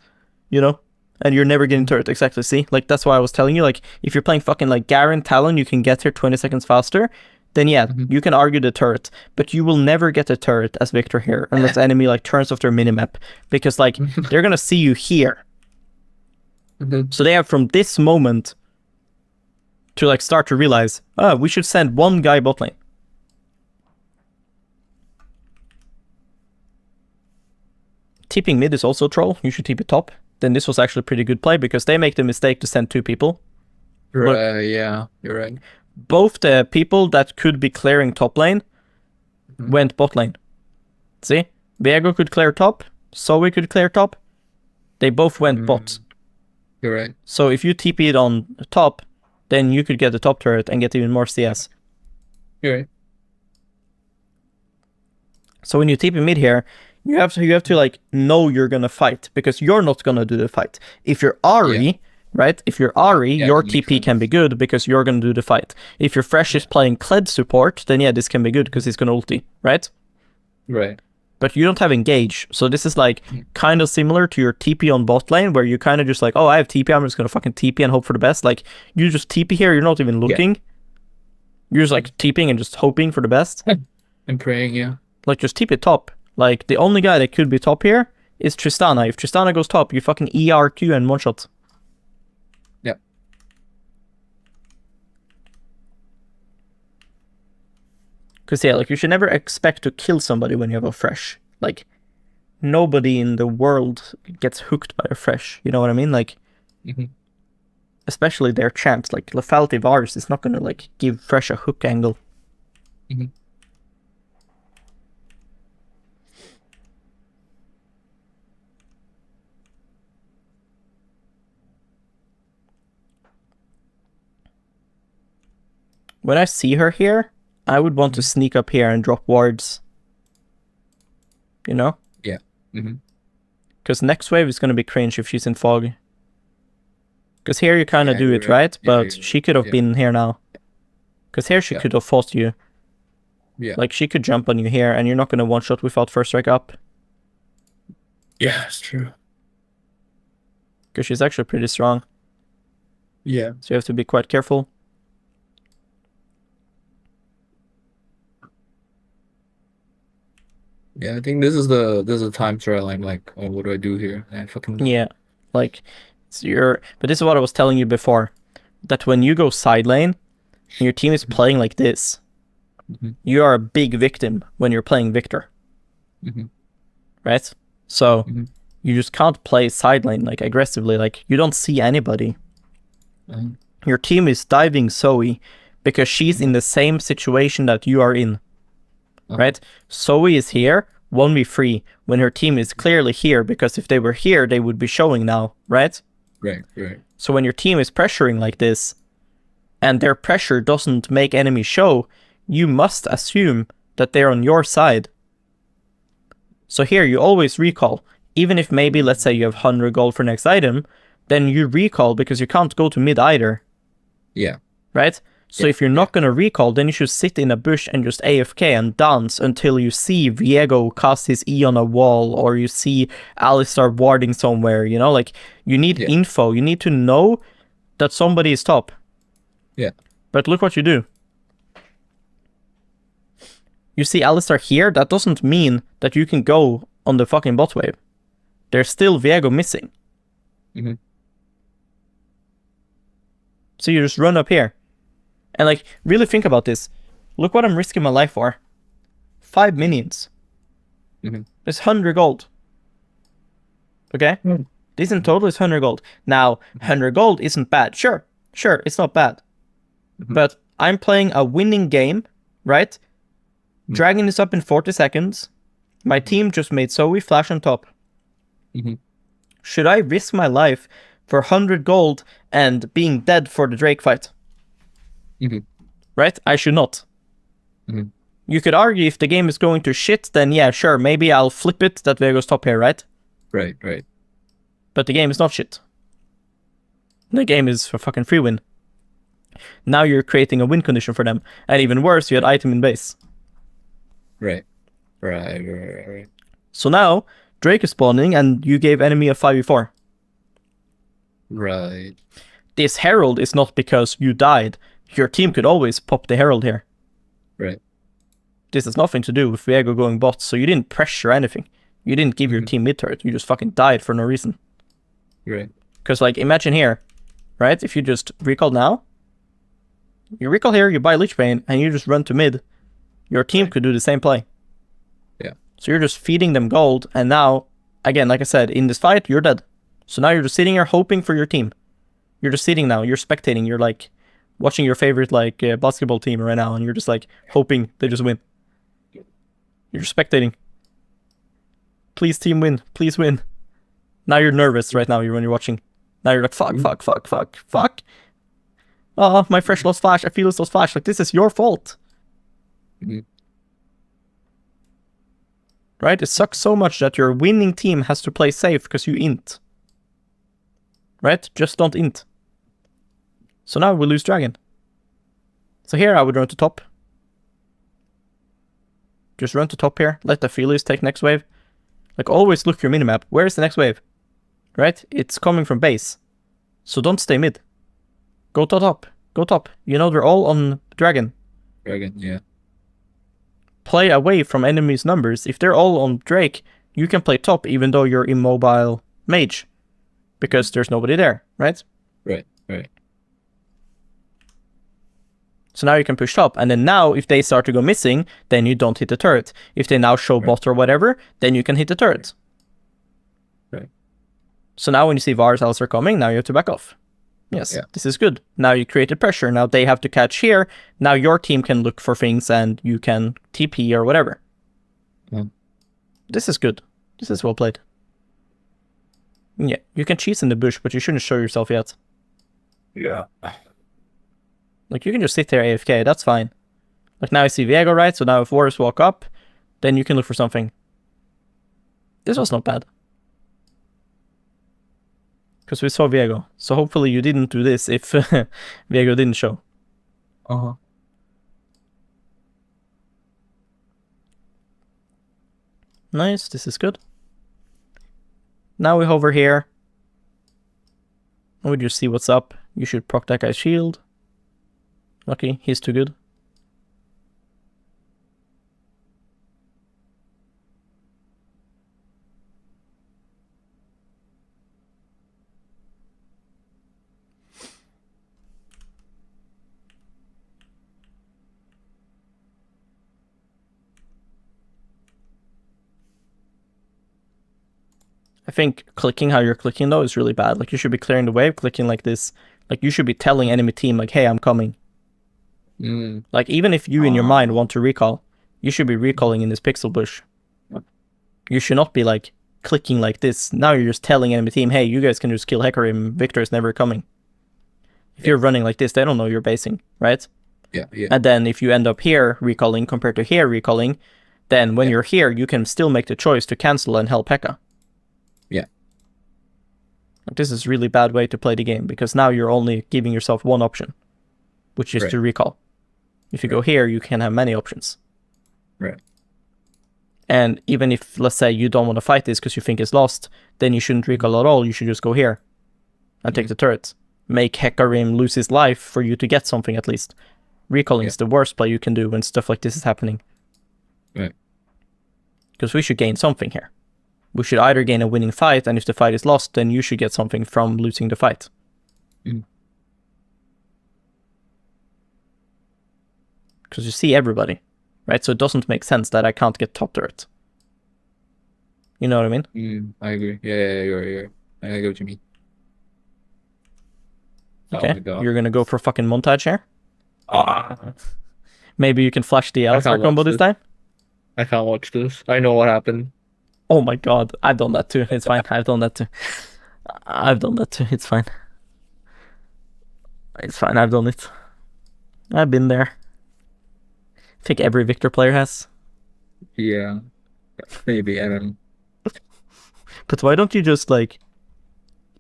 you know? And you're never getting turret. Exactly, see? Like, that's why I was telling you, like, if you're playing fucking like Garen, Talon, you can get here 20 seconds faster, then yeah, you can argue the turret. But you will never get a turret as Viktor here unless the enemy like turns off their minimap. Because like, they're gonna see you here. So they have from this moment to like start to realize, oh, we should send one guy bot lane. TPing mid is also a troll. You should TP it top. Then this was actually a pretty good play because they make the mistake to send 2 people. Yeah, you're right. Both the people that could be clearing top lane went bot lane. See? Veigar could clear top. Zoe could clear top. They both went bot. You're right. So if you TP it on top, then you could get the top turret and get even more CS. You're right. So when you TP mid here, you have to like know you're gonna fight because you're not gonna do the fight. If you're Ahri, right? If you're Ahri, your TP can be good because you're gonna do the fight. If your Fresh is playing Kled support, then yeah, this can be good because he's gonna ulti, right? Right. But you don't have engage, so this is like kind of similar to your TP on bot lane, where you kind of just like, oh, I have TP, I'm just gonna fucking TP and hope for the best. Like, you just TP here, you're not even looking. You're just like TPing and just hoping for the best. And praying, yeah. Like, just TP top. Like, the only guy that could be top here is Tristana. If Tristana goes top, you fucking ERQ and one-shot. Yep. Because, yeah, like, you should never expect to kill somebody when you have a fresh. Like, nobody in the world gets hooked by a fresh. You know what I mean? Like, especially their champs. Like, lethality Varus is not gonna, like, give fresh a hook angle. When I see her here, I would want to sneak up here and drop wards. You know? Yeah. Because next wave is going to be cringe if she's in fog. Because here you kind of do it, right. right? But she could have been here now. Because here she could have fought you. Yeah. Like, she could jump on you here, and you're not going to one-shot without first strike up. Yeah, that's true. Because she's actually pretty strong. Yeah. So you have to be quite careful. Yeah, I think this is the time trial. I'm like, oh, what do I do here? And fucking Yeah. Like, but this is what I was telling you before. That when you go side lane, and your team is playing like this, you are a big victim when you're playing Viktor. Right? So, you just can't play side lane, like, aggressively. Like, you don't see anybody. Your team is diving Zoe because she's in the same situation that you are in. Right? Zoe is here, 1v3, when her team is clearly here, because if they were here, they would be showing now, right? Right. So when your team is pressuring like this, and their pressure doesn't make enemies show, you must assume that they're on your side. So here, you always recall. Even if maybe, let's say you have 100 gold for next item, then you recall because you can't go to mid either. Yeah. Right? So if you're not going to recall, then you should sit in a bush and just AFK and dance until you see Veigar cast his E on a wall, or you see Alistar warding somewhere, you know? Like, you need info. You need to know that somebody is top. Yeah. But look what you do. You see Alistar here, that doesn't mean that you can go on the fucking bot wave. There's still Veigar missing. So you just run up here. And, like, really think about this. Look what I'm risking my life for. 5 minions. It's 100 gold. Okay? This in total is 100 gold. Now, 100 gold isn't bad. Sure, it's not bad. But I'm playing a winning game, right? Dragon is up in 40 seconds. My team just made Zoe flash on top. Should I risk my life for 100 gold and being dead for the Drake fight? Right? I should not. You could argue if the game is going to shit, then yeah, sure, maybe I'll flip it that Veigar's top here, right? Right. But the game is not shit. The game is for fucking free win. Now you're creating a win condition for them. And even worse, you had item in base. Right. So now, Drake is spawning and you gave enemy a 5v4. Right. This Herald is not because you died. Your team could always pop the Herald here. Right. This has nothing to do with Veigar going bot, so you didn't pressure anything. You didn't give your team mid-turret. You just fucking died for no reason. Right. Because, like, imagine here, right? If you just recall now, you recall here, you buy Lich Bane, and you just run to mid. Your team could do the same play. Yeah. So you're just feeding them gold, and now, again, like I said, in this fight, you're dead. So now you're just sitting here hoping for your team. You're just sitting now, you're spectating, you're like watching your favorite like basketball team right now, and you're just like hoping they just win. You're just spectating. Please team win, please win. Now you're nervous right now when you're watching. Now you're like, fuck. Oh, my fresh lost flash, I feel it's lost flash. Like, this is your fault. Right? It sucks so much that your winning team has to play safe because you int. Right? Just don't int. So now we lose dragon. So here I would run to top. Just run to top here. Let the Aphelios take next wave. Like, always look your minimap. Where is the next wave? Right? It's coming from base. So don't stay mid. Go to top. Go top. You know they're all on dragon. Dragon, yeah. Play away from enemies' numbers. If they're all on Drake, you can play top even though you're immobile mage. Because there's nobody there, right? Right. So now you can push top, and then now if they start to go missing, then you don't hit the turret. If they now show bot or whatever, then you can hit the turret. Right. So now when you see VARs also coming, now you have to back off. Yes, This is good. Now you created pressure. Now they have to catch here. Now your team can look for things and you can TP or whatever. This is good. This is well played. Yeah, you can cheese in the bush, but you shouldn't show yourself yet. Yeah. Like, you can just sit there AFK, that's fine. Like, now I see Veigar, right? So now if Warriors walk up, then you can look for something. This was not bad. Because we saw Veigar. So hopefully you didn't do this if Veigar didn't show. Uh-huh. Nice, this is good. Now we hover here. And we just see what's up. You should proc that guy's shield. Lucky, he's too good. I think clicking how you're clicking though is really bad. Like, you should be clearing the wave, clicking like this. Like, you should be telling enemy team like, hey, I'm coming. Like, even if you in your mind want to recall, you should be recalling in this pixel bush. You should not be like clicking like this. Now you're just telling enemy team, hey, you guys can just kill Hecarim, Viktor is never coming. If you're running like this, they don't know you're basing, right? Yeah. And then if you end up here recalling compared to here recalling, then when you're here, you can still make the choice to cancel and help Heka. Yeah. Like, this is really bad way to play the game, because now you're only giving yourself one option, which is to recall. If you go here, you can have many options. Right. And even if, let's say, you don't want to fight this because you think it's lost, then you shouldn't recall at all. You should just go here and take the turret. Make Hecarim lose his life for you to get something at least. Recalling is the worst play you can do when stuff like this is happening. Right. Because we should gain something here. We should either gain a winning fight, and if the fight is lost, then you should get something from losing the fight. Because you see everybody, right? So it doesn't make sense that I can't get top turret. You know what I mean? I agree. Yeah, you're I get what you mean. Okay, you're gonna go for fucking montage here? Maybe you can flash the Alistar combo this time? I can't watch this. I know what happened. Oh my god, I've done that too. It's fine. I've done that too. It's fine. It's fine. I've done it. I've been there. I think every Viktor player has. Yeah. Maybe, I don't know. But why don't you just, like,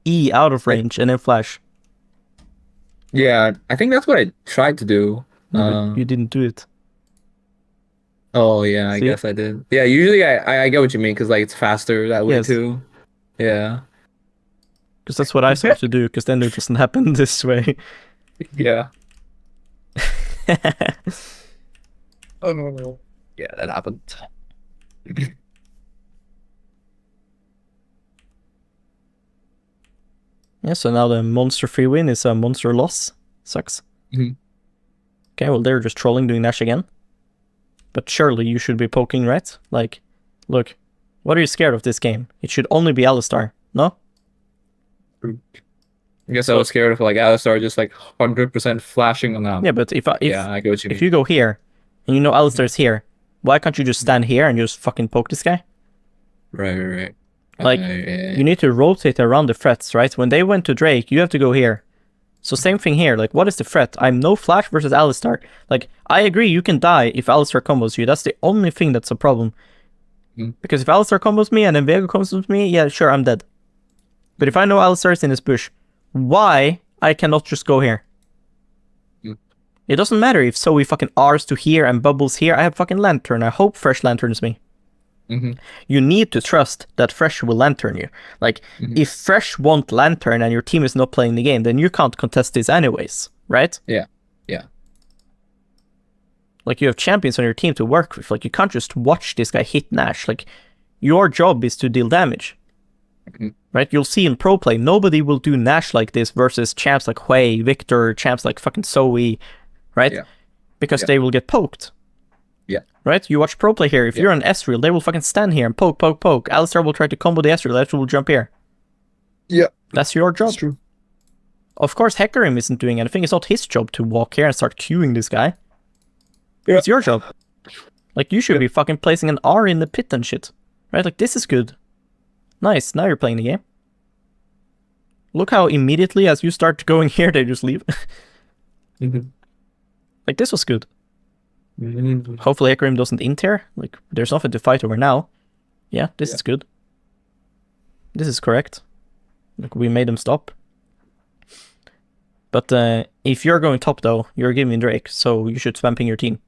E out of range and then flash? Yeah, I think that's what I tried to do. No, you didn't do it. Oh, yeah, I guess I did. Yeah, usually I get what you mean, because, like, it's faster that way, too. Yeah. Because that's what I supposed to do, because then it doesn't happen this way. Yeah. Oh, no. Yeah, that happened. Yeah, so now the monster free win is a monster loss. Sucks. Okay, well, they're just trolling, doing Nash again. But surely you should be poking, right? Like, look, what are you scared of this game? It should only be Alistar, no? I guess I was scared of, like, Alistar just, like, 100% flashing on them. Yeah, but if yeah, I get what you mean. If you go here, and you know Alistar's here, why can't you just stand here and just fucking poke this guy? Right. Like, you need to rotate around the threats, right? When they went to Drake, you have to go here. So same thing here. Like, what is the threat? I'm no flash versus Alistar. Like, I agree you can die if Alistar combos you. That's the only thing that's a problem. Because if Alistar combos me and then Veigar combos with me, yeah, sure, I'm dead. But if I know Alistar's in this bush, why I cannot just go here? It doesn't matter if Zoe fucking R's to here and bubbles here. I have fucking Lantern. I hope Fresh Lanterns me. You need to trust that Fresh will Lantern you. Like, if Fresh won't Lantern and your team is not playing the game, then you can't contest this anyways, right? Yeah. Like, you have champions on your team to work with. Like, you can't just watch this guy hit Nash. Like, your job is to deal damage. Right? You'll see in pro play, nobody will do Nash like this versus champs like Hui, Viktor, champs like fucking Zoe, right? Yeah. Because they will get poked. Yeah. Right? You watch pro play here. If you're on Ezreal, they will fucking stand here and poke. Alistar will try to combo the Ezreal. Ezreal will jump here. Yeah. That's your job. That's true. Of course, Hecarim isn't doing anything. It's not his job to walk here and start queuing this guy. Yeah. It's your job. Like, you should be fucking placing an R in the pit and shit. Right? Like, this is good. Nice. Now you're playing the game. Look how immediately as you start going here, they just leave. Like, this was good. Hopefully Hecarim doesn't inter. Like, there's nothing to fight over now. Yeah, this is good. This is correct. Like, we made him stop. But if you're going top, though, you're giving Drake, so you should spam ping your team.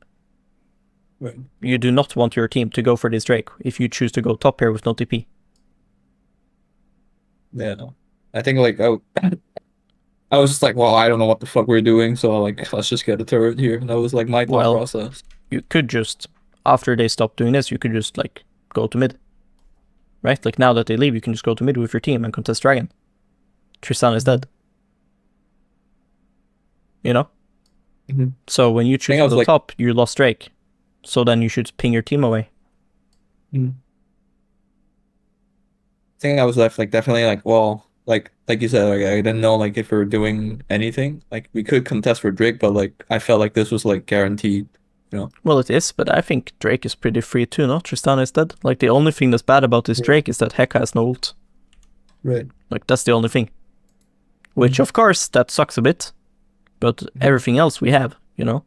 Right. You do not want your team to go for this Drake if you choose to go top here with no TP. Yeah, no. I think, like, I was just like, well, I don't know what the fuck we're doing, so, like, let's just get a turret here. And that was, like, my thought process. You could just, after they stop doing this, you could just, like, go to mid. Right? Like, now that they leave, you can just go to mid with your team and contest Dragon. Tristan is dead. You know? So when you choose to go top, you lost Drake. So then you should ping your team away. I think I was left, like, definitely, like, well, like you said, like, I didn't know, like, if we were doing anything. Like, we could contest for Drake, but, like, I felt like this was, like, guaranteed, you know? Well, it is, but I think Drake is pretty free too, no? Tristan is dead. Like, the only thing that's bad about this Drake is that Heka has no ult. Right. Like, that's the only thing. Which, of course, that sucks a bit. But everything else we have, you know?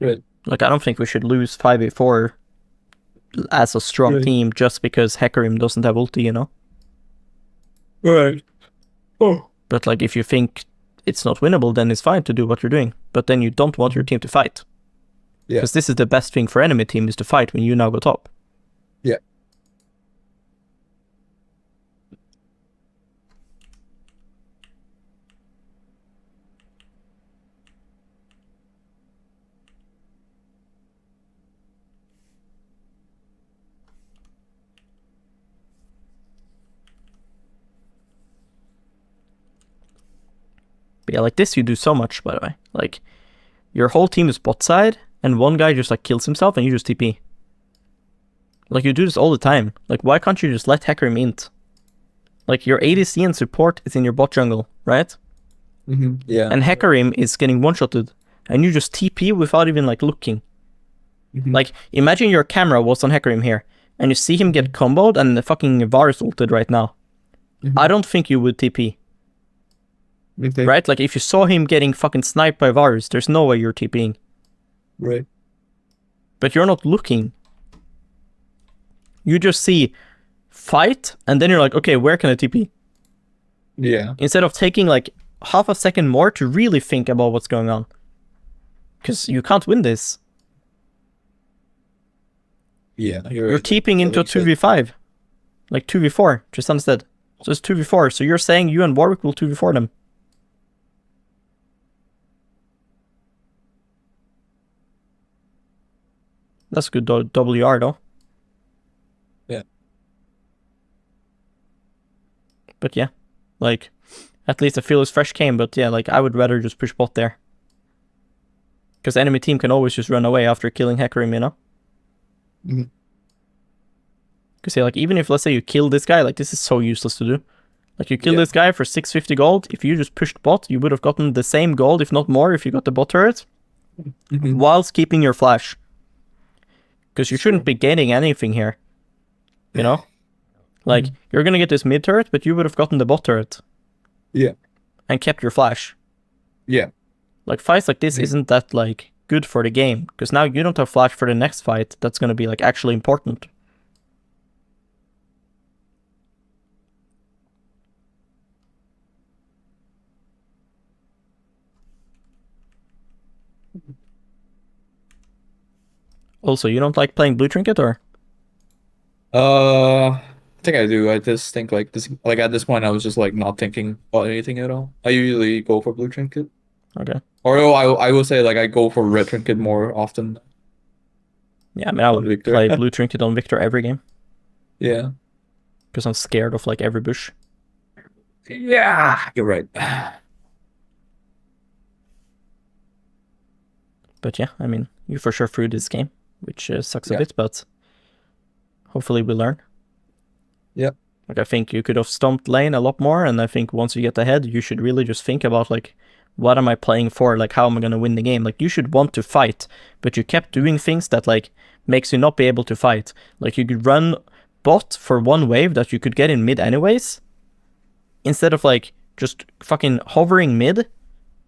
Right. Like, I don't think we should lose 5v4 as a strong team just because Hecarim doesn't have ulti, you know? Right. Oh. But, like, if you think it's not winnable, then it's fine to do what you're doing. But then you don't want your team to fight. Yeah. Because this is the best thing for enemy team, is to fight when you now go top. Yeah. But yeah, like this you do so much, by the way. Like, your whole team is bot side, and one guy just, like, kills himself, and you just TP. Like, you do this all the time. Like, why can't you just let Hecarim int? Like, your ADC and support is in your bot jungle, right? Yeah. And Hecarim is getting one-shotted, and you just TP without even, like, looking. Like, imagine your camera was on Hecarim here, and you see him get comboed, and the fucking Varus ulted right now. I don't think you would TP. Right? Like, if you saw him getting fucking sniped by Varus, there's no way you're TPing. Right. But you're not looking. You just see fight, and then you're like, okay, where can I TP? Yeah. Instead of taking, like, half a second more to really think about what's going on. Because you can't win this. Yeah. You're TPing into a 2v5. Like, 2v4, just instead. So it's 2v4, so you're saying you and Warwick will 2v4 them. That's good WR though. Yeah. But yeah, like, at least I feel his fresh came, but yeah, like, I would rather just push bot there. Because enemy team can always just run away after killing Hecarim, you know? Because yeah, like, even if, let's say, you kill this guy, like, this is so useless to do. Like, you kill this guy for 650 gold, if you just pushed bot, you would have gotten the same gold, if not more, if you got the bot turret. Whilst keeping your flash. Because you shouldn't be gaining anything here. You know? Like, you're gonna get this mid turret, but you would have gotten the bot turret. Yeah. And kept your flash. Yeah. Like, fights like this isn't that, like, good for the game. Because now you don't have flash for the next fight that's gonna be, like, actually important. Also, you don't like playing blue trinket, or? I think I do. I just think, like, this, like, at this point I was just, like, not thinking about anything at all. I usually go for blue trinket. Okay. Or I will say, like, I go for red trinket more often. Yeah, I mean, I would Victor. play blue trinket on Viktor every game Yeah. because I'm scared of like every bush. Yeah, you're right. But yeah, I mean, you for sure threw this game, which sucks a Yeah. bit, but hopefully we learn. Yep. Like, I think you could have stomped lane a lot more, and I think once you get ahead, you should really just think about, like, what am I playing for? Like, how am I going to win the game? Like, you should want to fight, but you kept doing things that, like, makes you not be able to fight. Like, you could run bot for one wave that you could get in mid anyways, instead of, like, just fucking hovering mid,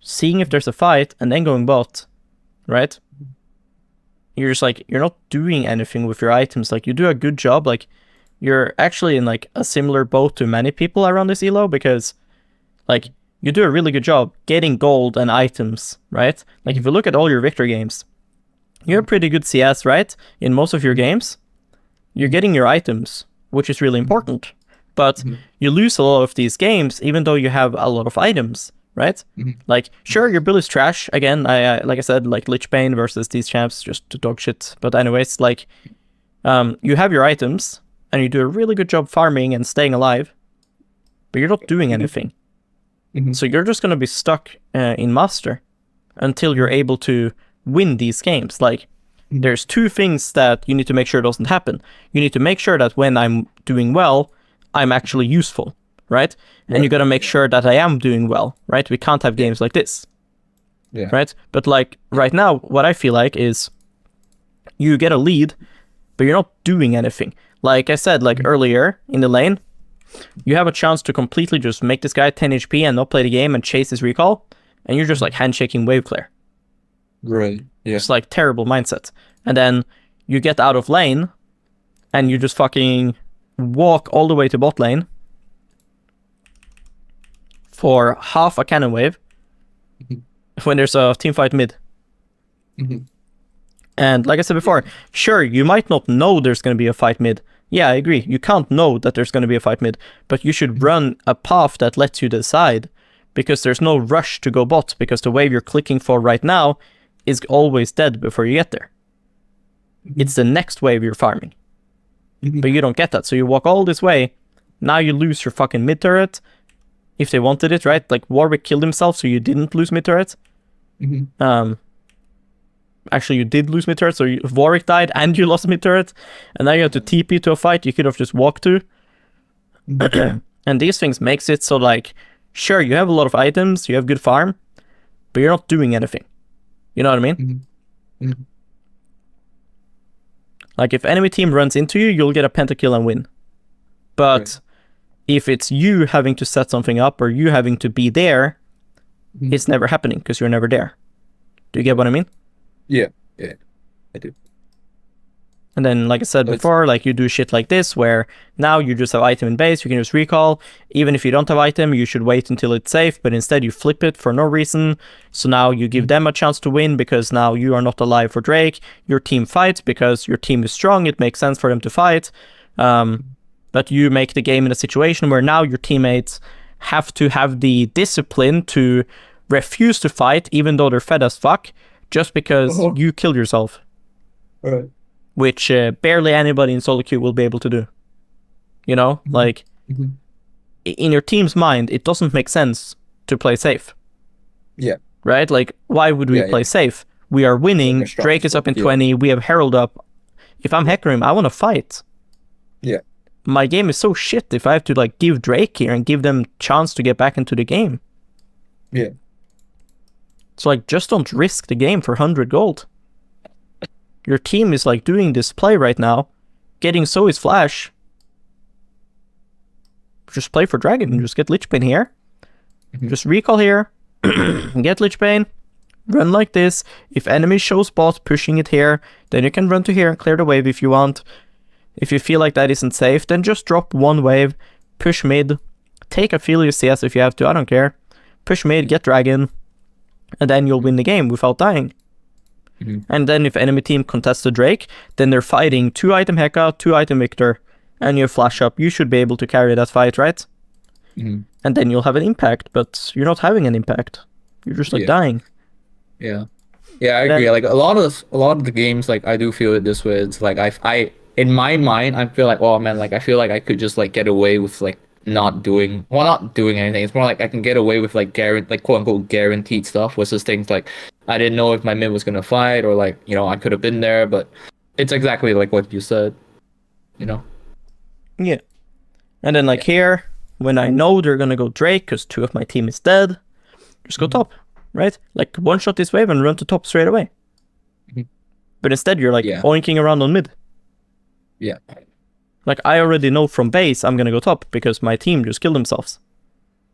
seeing if there's a fight, and then going bot, right? You're just, like, you're not doing anything with your items. Like, you do a good job, like, you're actually in, like, a similar boat to many people around this elo, because, like, you do a really good job getting gold and items, right? Like, if you look at all your Viktor games, you have pretty good CS, right? In most of your games, you're getting your items, which is really important. But you lose a lot of these games, even though you have a lot of items, right? Like, sure, your build is trash. Again, I like I said, like, Lich Bane versus these champs, just dog shit. But anyways, like, you have your items, and you do a really good job farming and staying alive, but you're not doing anything. So you're just going to be stuck in Master until you're able to win these games. Like, there's two things that you need to make sure doesn't happen. You need to make sure that when I'm doing well, I'm actually useful, right? And you got to make sure that I am doing well, right? We can't have games like this, right? But, like, right now, what I feel like is you get a lead, but you're not doing anything. Like I said, like, earlier in the lane, you have a chance to completely just make this guy 10 HP and not play the game and chase his recall, and you're just, like, handshaking wave clear. Right. Yeah. It's, like, terrible mindset. And then you get out of lane, and you just fucking walk all the way to bot lane for half a cannon wave when there's a team fight mid. And like I said before, sure, you might not know there's going to be a fight mid. Yeah, I agree. You can't know that there's going to be a fight mid, but you should run a path that lets you decide, because there's no rush to go bot, because the wave you're clicking for right now is always dead before you get there. It's the next wave you're farming. But you don't get that, so you walk all this way. Now you lose your fucking mid turret, if they wanted it, right? Like, Warwick killed himself, so you didn't lose mid turret. Actually, you did lose mid turret, so Warwick died and you lost mid turret, and now you have to TP to a fight you could have just walked to. And these things makes it so, like, sure, you have a lot of items, you have good farm, but you're not doing anything. You know what I mean? Like, if enemy team runs into you, you'll get a pentakill and win. But if it's you having to set something up or you having to be there, it's never happening because you're never there. Do you get what I mean? Yeah, I do. And then, like I said before, like, you do shit like this, where now you just have item in base, you can just recall. Even if you don't have item, you should wait until it's safe, but instead you flip it for no reason. So now you give them a chance to win, because now you are not alive for Drake. Your team fights because your team is strong, it makes sense for them to fight. But you make the game in a situation where now your teammates have to have the discipline to refuse to fight, even though they're fed as fuck, just because you killed yourself. Right. Which barely anybody in solo queue will be able to do. You know? Like, in your team's mind, it doesn't make sense to play safe. Yeah. Right? Like, why would we play safe? We are winning, Drake is up in 20, we have Herald up. If I'm Hecarim, I want to fight. Yeah. My game is so shit if I have to, like, give Drake here and give them chance to get back into the game. Yeah. So, like, just don't risk the game for 100 gold. Your team is, like, doing this play right now, getting so is Flash. Just play for Dragon, just get Lich Bane here. Just recall here, get Lich Bane, run like this. If enemy shows bot pushing it here, then you can run to here and clear the wave if you want. If you feel like that isn't safe, then just drop one wave, push mid, take a Aphelios CS if you have to, I don't care. Push mid, get Dragon, and then you'll win the game without dying. And then if enemy team contests the Drake, then they're fighting 2-item Heka, 2-item Viktor, and you flash up. You should be able to carry that fight, right? And then you'll have an impact, but you're not having an impact. You're just, like, dying. Yeah. Yeah, I agree. Then Like a lot of the games, like I do feel it this way. It's like I in my mind, I feel like, oh man, like I feel like I could just like get away with like not doing anything. It's more like I can get away with like like quote unquote guaranteed stuff, which is things like I didn't know if my mid was gonna fight or like I could have been there, but it's exactly like what you said, you know. yeah, and then like Yeah. here, when I know they're gonna go Drake because 2 of my team is dead, just go Mhm. top, right? Like one shot this wave and run to top straight away. Mhm. But instead you're like Yeah. oinking around on mid. Yeah. Like I already know from base I'm gonna go top because my team just killed themselves.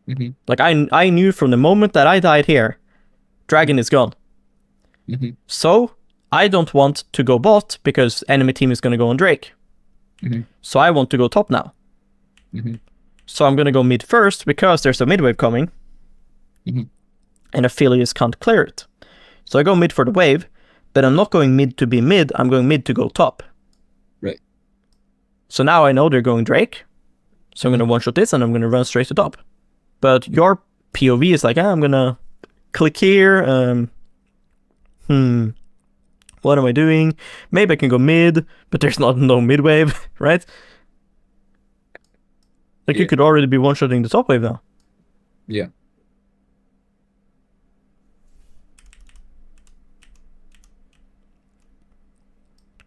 Hmm. Like I knew from the moment that I died here, dragon is gone. Hmm. So I don't want to go bot because enemy team is gonna go on Drake. Hmm. So I want to go top now. Hmm. So I'm gonna go mid first because there's a mid wave coming, Hmm. and Aphelios can't clear it. So I go mid for the wave, but I'm not going mid to be mid. I'm going mid to go top. Right. So now I know they're going Drake. So I'm gonna one shot this and I'm gonna run straight to top. But your POV is like, I'm gonna click here. What am I doing? Maybe I can go mid, but there's no mid wave, right? Like you Yeah. could already be one shotting the top wave now. Yeah.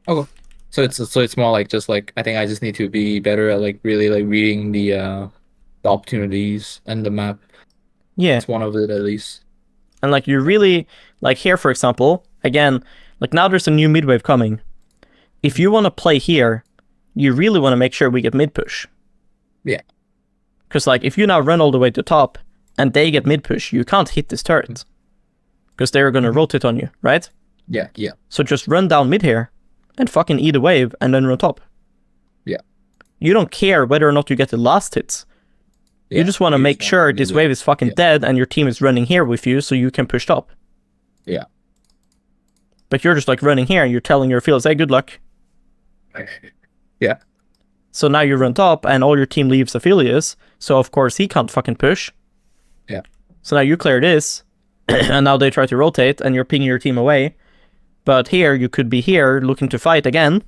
Okay. So it's more like just like I think I just need to be better at like really like reading the opportunities and the map. Yeah, It's one of it at least. and like you really like here, for example, again, like now there's a new mid wave coming. If you want to play here, you really want to make sure we get mid push. Yeah. Because like if you now run all the way to top and they get mid push, you can't hit this turret because they're gonna rotate on you, right? Yeah. Yeah. So just run down mid here and fucking eat a wave and then run top. Yeah. You don't care whether or not you get the last hits. You Yeah. just want to You make just want sure to this do wave it. is fucking Yeah. dead and your team is running here with you so you can push top. Yeah. But you're just like running here and you're telling your fields, hey, good luck. Yeah. So now you run top and all your team leaves Aphelios. So of course he can't fucking push. Yeah. So now you clear this and now they try to rotate and you're pinging your team away. But here you could be here looking to fight again.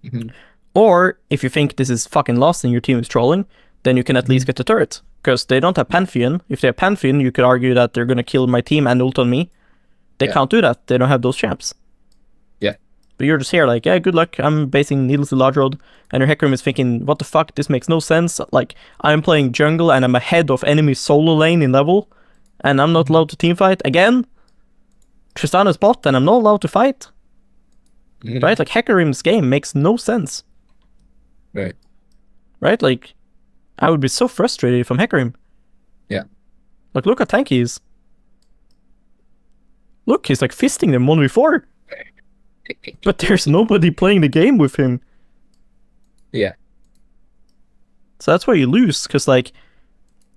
Hmm. Or if you think this is fucking lost and your team is trolling, then you can at least get the turret. Because they don't have Pantheon. If they have Pantheon, you could argue that they're going to kill my team and ult on me. They Yeah. can't do that. They don't have those champs. Yeah. But you're just here like, yeah, good luck. I'm basing Needles to Large Road. And your Hecarim is thinking, what the fuck? This makes no sense. Like, I'm playing jungle and I'm ahead of enemy solo lane in level. And I'm not allowed to team fight again. Tristana's bot and I'm not allowed to fight. Mhm. Right? Like, Hecarim's game makes no sense. Right. Right? Like, I would be so frustrated if I'm Hecarim. Yeah. Like, look how tanky he is. Look, he's like fisting them 1v4. But there's nobody playing the game with him. Yeah. So that's why you lose, because like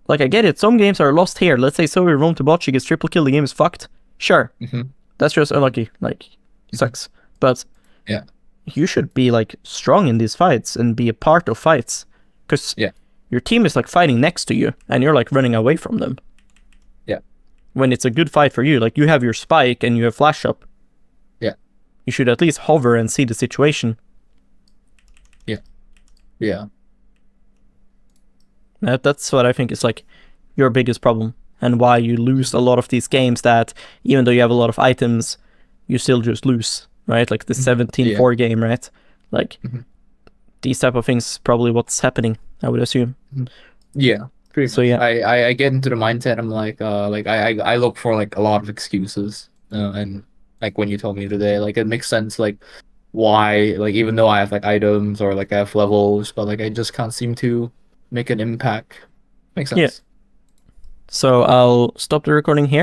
I get it, some games are lost here. Let's say Sylvie roam to bot, she gets triple kill, the game is fucked. Sure. Hmm. That's just unlucky. Like, sucks. But Yeah. you should be like strong in these fights and be a part of fights. Because Yeah. your team is like fighting next to you and you're like running away from them. Yeah. When it's a good fight for you, like you have your spike and you have flash up. Yeah. You should at least hover and see the situation. Yeah. That's what I think is like your biggest problem and why you lose a lot of these games that even though you have a lot of items, you still just lose, right? Like the 17-4 game, right? Like Mhm. these type of things is probably what's happening, I would assume. Yeah. Pretty So much. yeah. I get into the mindset. I'm like I look for like a lot of excuses, and like when you told me today, like it makes sense. Like why, like even though I have like items or like I have levels, but like I just can't seem to make an impact. Makes sense. Yeah. So I'll stop the recording here.